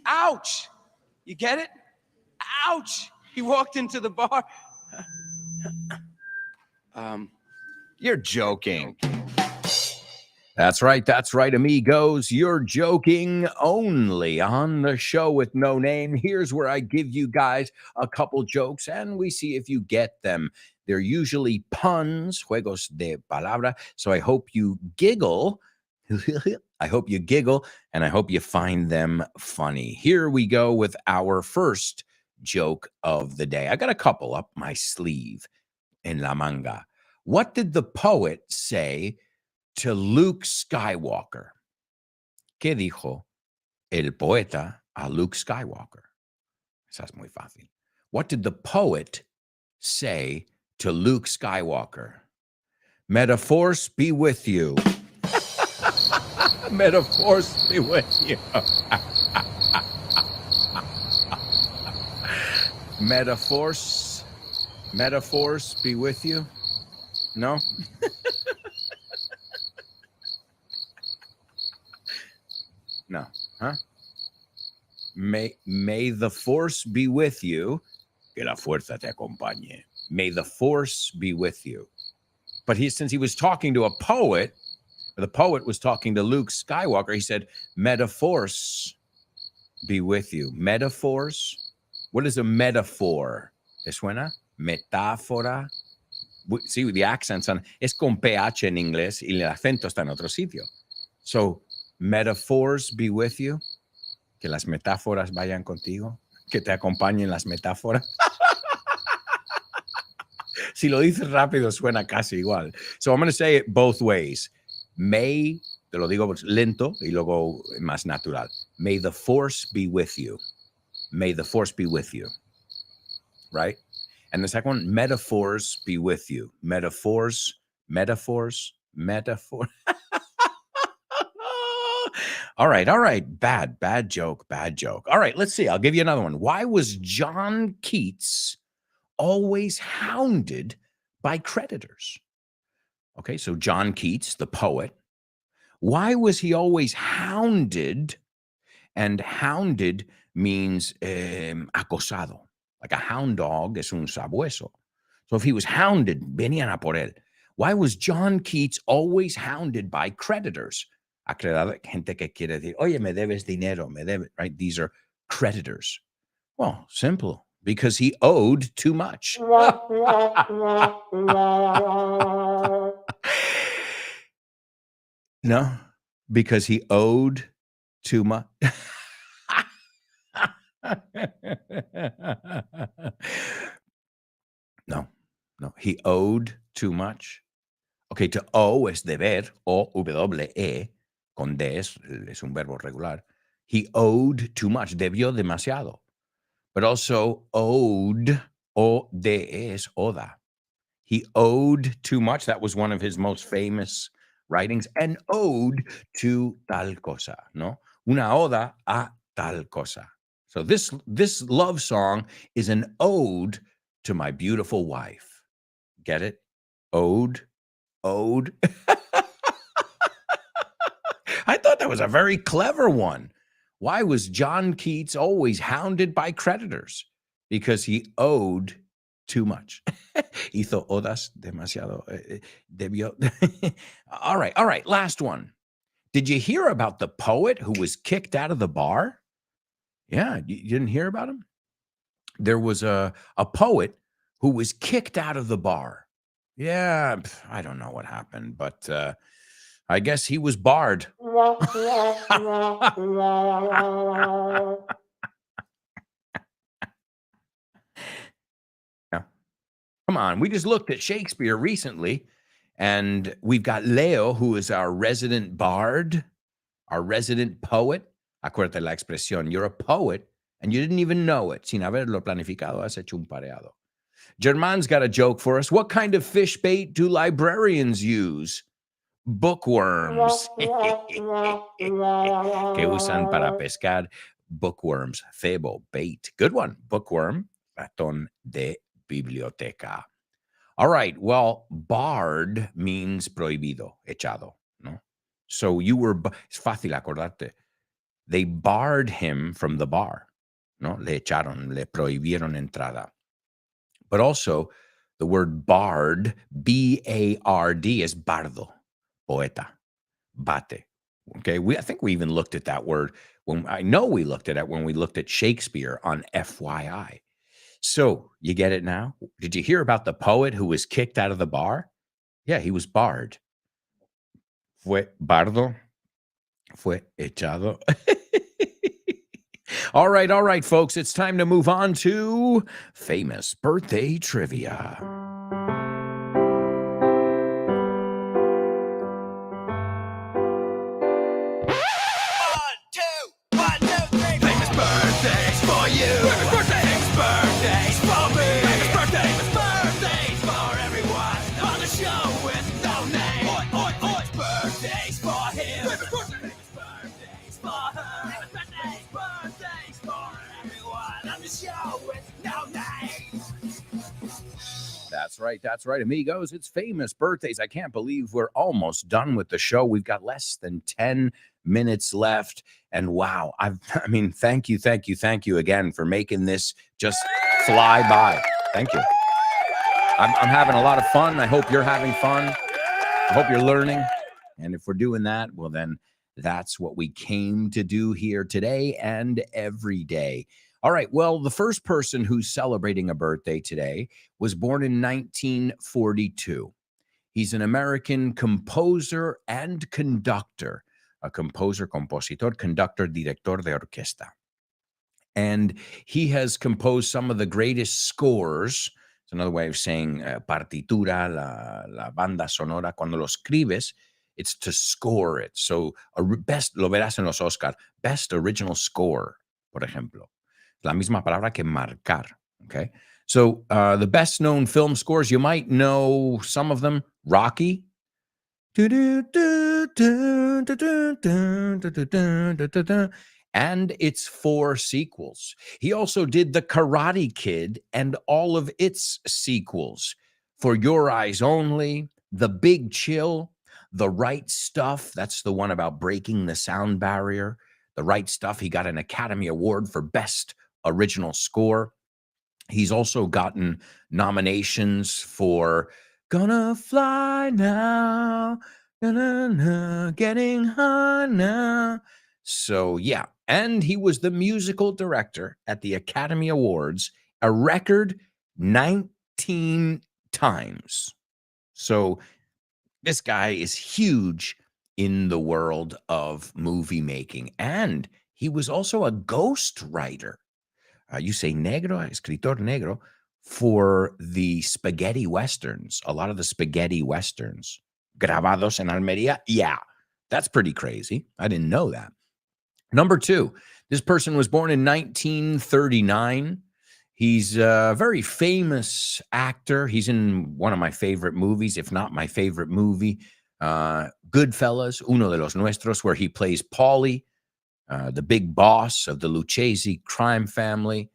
Ouch. You get it? Ouch. He walked into the bar. You're joking. That's right, amigos. You're joking only on the show with no name. Here's where I give you guys a couple jokes and we see if you get them. They're usually puns, juegos de palabra. So I hope you giggle. I hope you giggle and I hope you find them funny. Here we go with our first joke of the day. I got a couple up my sleeve in la manga. What did the poet say to Luke Skywalker? ¿Qué dijo el poeta A Luke Skywalker. Esa es muy fácil. What did the poet say to Luke Skywalker? May the force be with you. May the force be with you. May the force be with you. No? No. Huh? May the force be with you. Que la fuerza te acompañe. May the force be with you. But since he was talking to a poet, the poet was talking to Luke Skywalker, he said, may the force be with you. Metaphors? What is a metaphor? ¿Te suena? Metáfora. See, the accent's on, es con PH en inglés y el acento está en otro sitio. So, metaphors be with you. Que las metáforas vayan contigo. Que te acompañen las metáforas. Si lo dices rápido, suena casi igual. So I'm going to say it both ways. May, te lo digo lento y luego más natural. May the force be with you. May the force be with you. Right? And the second one, metaphors be with you. Metaphors. All right. Bad joke. All right, let's see. I'll give you another one. Why was John Keats always hounded by creditors? Okay, so John Keats, the poet, why was he always hounded? And hounded means acosado. Like a hound dog es un sabueso. So if he was hounded, venían a por él. Why was John Keats always hounded by creditors? Acreedor, gente que quiere decir, oye, me debes dinero, me debes, right? These are creditors. Well, simple. Because he owed too much. No, because he owed too much. No, he owed too much. Okay, to owe es deber, O-W-E, con D es un verbo regular. He owed too much, debió demasiado. But also owed, O-D-E es oda. He owed too much. That was one of his most famous writings. And owed to tal cosa, ¿no? Una oda a tal cosa. So this love song is an ode to my beautiful wife. Get it? Ode. I thought that was a very clever one. Why was John Keats always hounded by creditors? Because he owed too much. Hizo odas demasiado. Debió. All right. Last one. Did you hear about the poet who was kicked out of the bar? Yeah, you didn't hear about him? There was a poet who was kicked out of the bar. Yeah, I don't know what happened, but I guess he was barred. Come on, we just looked at Shakespeare recently, and we've got Leo, who is our resident bard, our resident poet. Acuérdate la expresión, you're a poet, and you didn't even know it. Sin haberlo planificado, has hecho un pareado. Germán's got a joke for us. What kind of fish bait do librarians use? Bookworms. Que usan para pescar. Bookworms. Cebo, bait. Good one. Bookworm. Ratón de biblioteca. All right. Well, barred means prohibido, echado, ¿no? So you were, es fácil acordarte. They barred him from the bar, ¿no? Le echaron, le prohibieron entrada. But also, the word bard, B-A-R-D, is bardo, poeta, bate. Okay, I think we even looked at that word I know we looked at it when we looked at Shakespeare on FYI. So, you get it now? Did you hear about the poet who was kicked out of the bar? Yeah, he was barred. Fue bardo, fue echado. All right, folks, it's time to move on to famous birthday trivia. 1, 2, 3. Famous birthday That's right. That's right, amigos. It's famous birthdays. I can't believe we're almost done with the show. We've got less than 10 minutes left. And wow, I mean, thank you again for making this just fly by. Thank you. I'm having a lot of fun. I hope you're having fun. I hope you're learning. And if we're doing that, well, then that's what we came to do here today and every day. All right. Well, the first person who's celebrating a birthday today was born in 1942. He's an American composer and conductor. A composer, compositor, conductor, director de orquesta. And he has composed some of the greatest scores. It's another way of saying partitura, la banda sonora. Cuando lo escribes, it's to score it. So, best, lo verás en los Oscar, best original score, por ejemplo. La misma palabra que marcar, okay? So, the best known film scores, you might know some of them. Rocky. And its 4 sequels. He also did The Karate Kid and all of its sequels. For Your Eyes Only, The Big Chill, The Right Stuff. That's the one about breaking the sound barrier. The Right Stuff. He got an Academy Award for Best Original Score. He's also gotten nominations for Gonna Fly Now, Getting High Now. So, yeah. And he was the musical director at the Academy Awards a record 19 times. So, this guy is huge in the world of movie making. And he was also a ghost writer. You say negro, escritor negro, for the spaghetti westerns, a lot of the spaghetti westerns. Grabados en Almería. Yeah, that's pretty crazy. I didn't know that. Number 2, this person was born in 1939. He's a very famous actor. He's in one of my favorite movies, if not my favorite movie, Goodfellas, Uno de los Nuestros, where he plays Paulie, the big boss of the Lucchese crime family.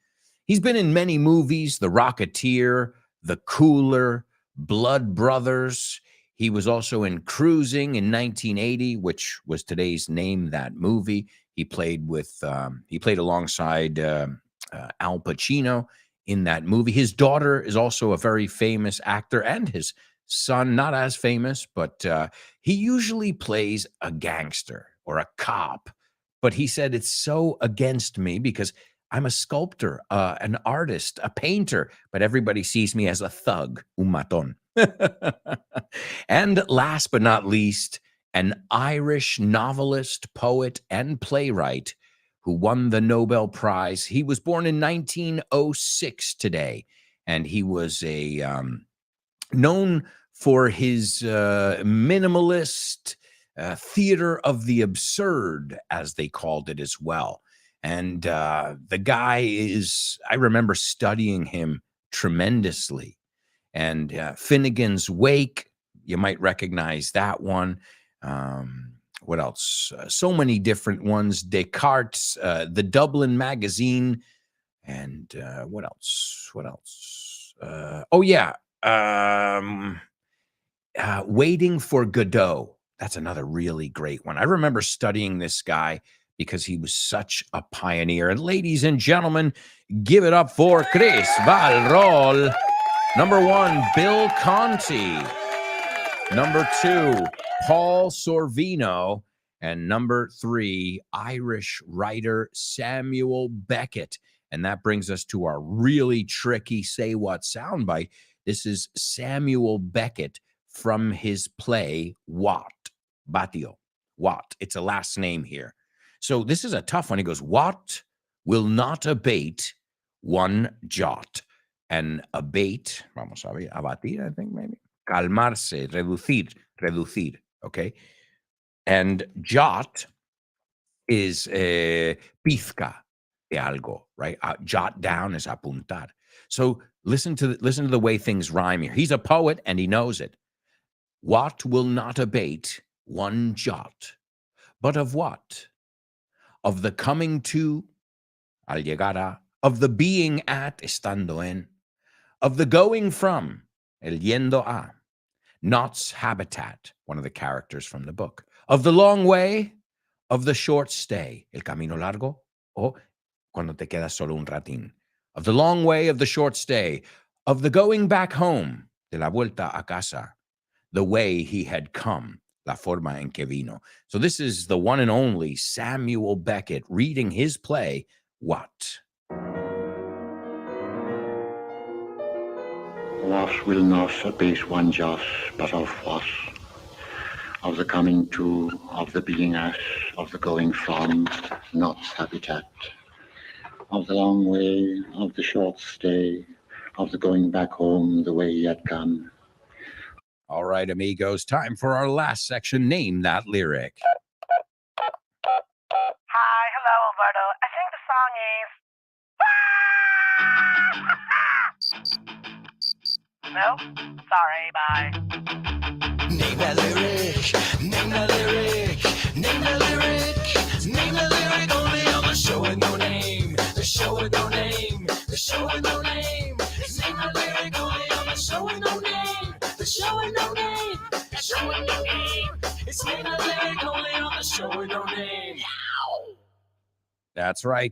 He's been in many movies, The Rocketeer, The Cooler, Blood Brothers. He was also in Cruising in 1980, which was today's Name That movie. He played alongside Al Pacino in that movie. His daughter is also a very famous actor, and his son, not as famous, but he usually plays a gangster or a cop. But he said, it's so against me because I'm a sculptor, an artist, a painter, but everybody sees me as a thug, un matón. And last but not least, an Irish novelist, poet, and playwright who won the Nobel Prize. He was born in 1906 today, and he was known for his minimalist theater of the absurd, as they called it as well. And the guy is, I remember studying him tremendously. And Finnegan's Wake, you might recognize that one. What else? So many different ones. Descartes, the Dublin Magazine, and what else? Waiting for Godot. That's another really great one. I remember studying this guy because he was such a pioneer. And ladies and gentlemen, give it up for Chris Valrol. Number 1, Bill Conti. Number 2, Paul Sorvino. And number 3, Irish writer Samuel Beckett. And that brings us to our really tricky Say What soundbite. This is Samuel Beckett from his play Watt. Batio. Watt. It's a last name here. So this is a tough one. He goes, Watt will not abate one jot. And abate, vamos a ver, abatir, I think maybe. Calmarse, reducir, okay? And jot is pizca de algo, right? Jot down is apuntar. So listen to the way things rhyme here. He's a poet and he knows it. What will not abate one jot, but of what? Of the coming to, al llegar a, of the being at, estando en, of the going from, El yendo a. Not's habitat, one of the characters from the book. Of the long way, of the short stay. El camino largo, o cuando te quedas solo un ratín. Of the long way, of the short stay. Of the going back home, de la vuelta a casa. The way he had come, la forma en que vino. So this is the one and only Samuel Beckett reading his play, What? Was will not abase one just, but of was, of the coming to, of the being as, of the going from, not habitat, of the long way, of the short stay, of the going back home the way he had come. All right, amigos, time for our last section. Name that lyric. Hi, hello, Alberto. I think the song is. No? Sorry, bye. Name that lyric, name that lyric, name that lyric, name that lyric only on the show with no name, the show with no name, the show with no name. It's name that lyric only on the show with no name, the show with no name, the show with no name. It's name that lyric only on the show with no name. That's right,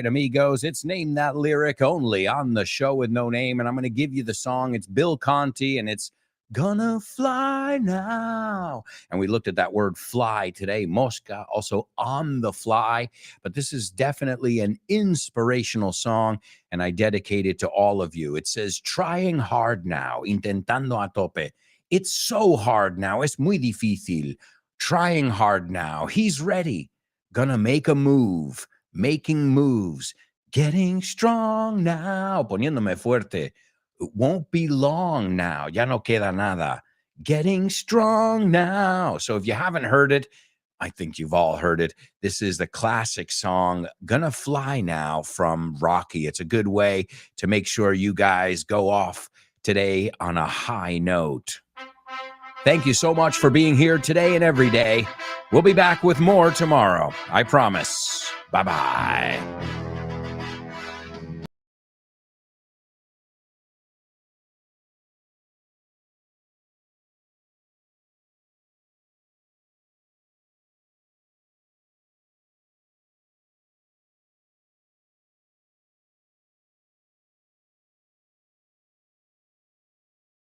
amigos. It's Name That Lyric only on the show with no name, and I'm going to give you the song. It's Bill Conti, and it's Gonna Fly Now. And we looked at that word fly today, mosca, also on the fly. But this is definitely an inspirational song, and I dedicate it to all of you. It says, trying hard now, intentando a tope. It's so hard now, es muy difícil. Trying hard now, he's ready. Gonna make a move, making moves, getting strong now, poniéndome fuerte. It won't be long now. Ya no queda nada. Getting strong now. So if you haven't heard it, I think you've all heard it. This is the classic song, Gonna Fly Now from Rocky. It's a good way to make sure you guys go off today on a high note. Thank you so much for being here today and every day. We'll be back with more tomorrow. I promise. Bye-bye.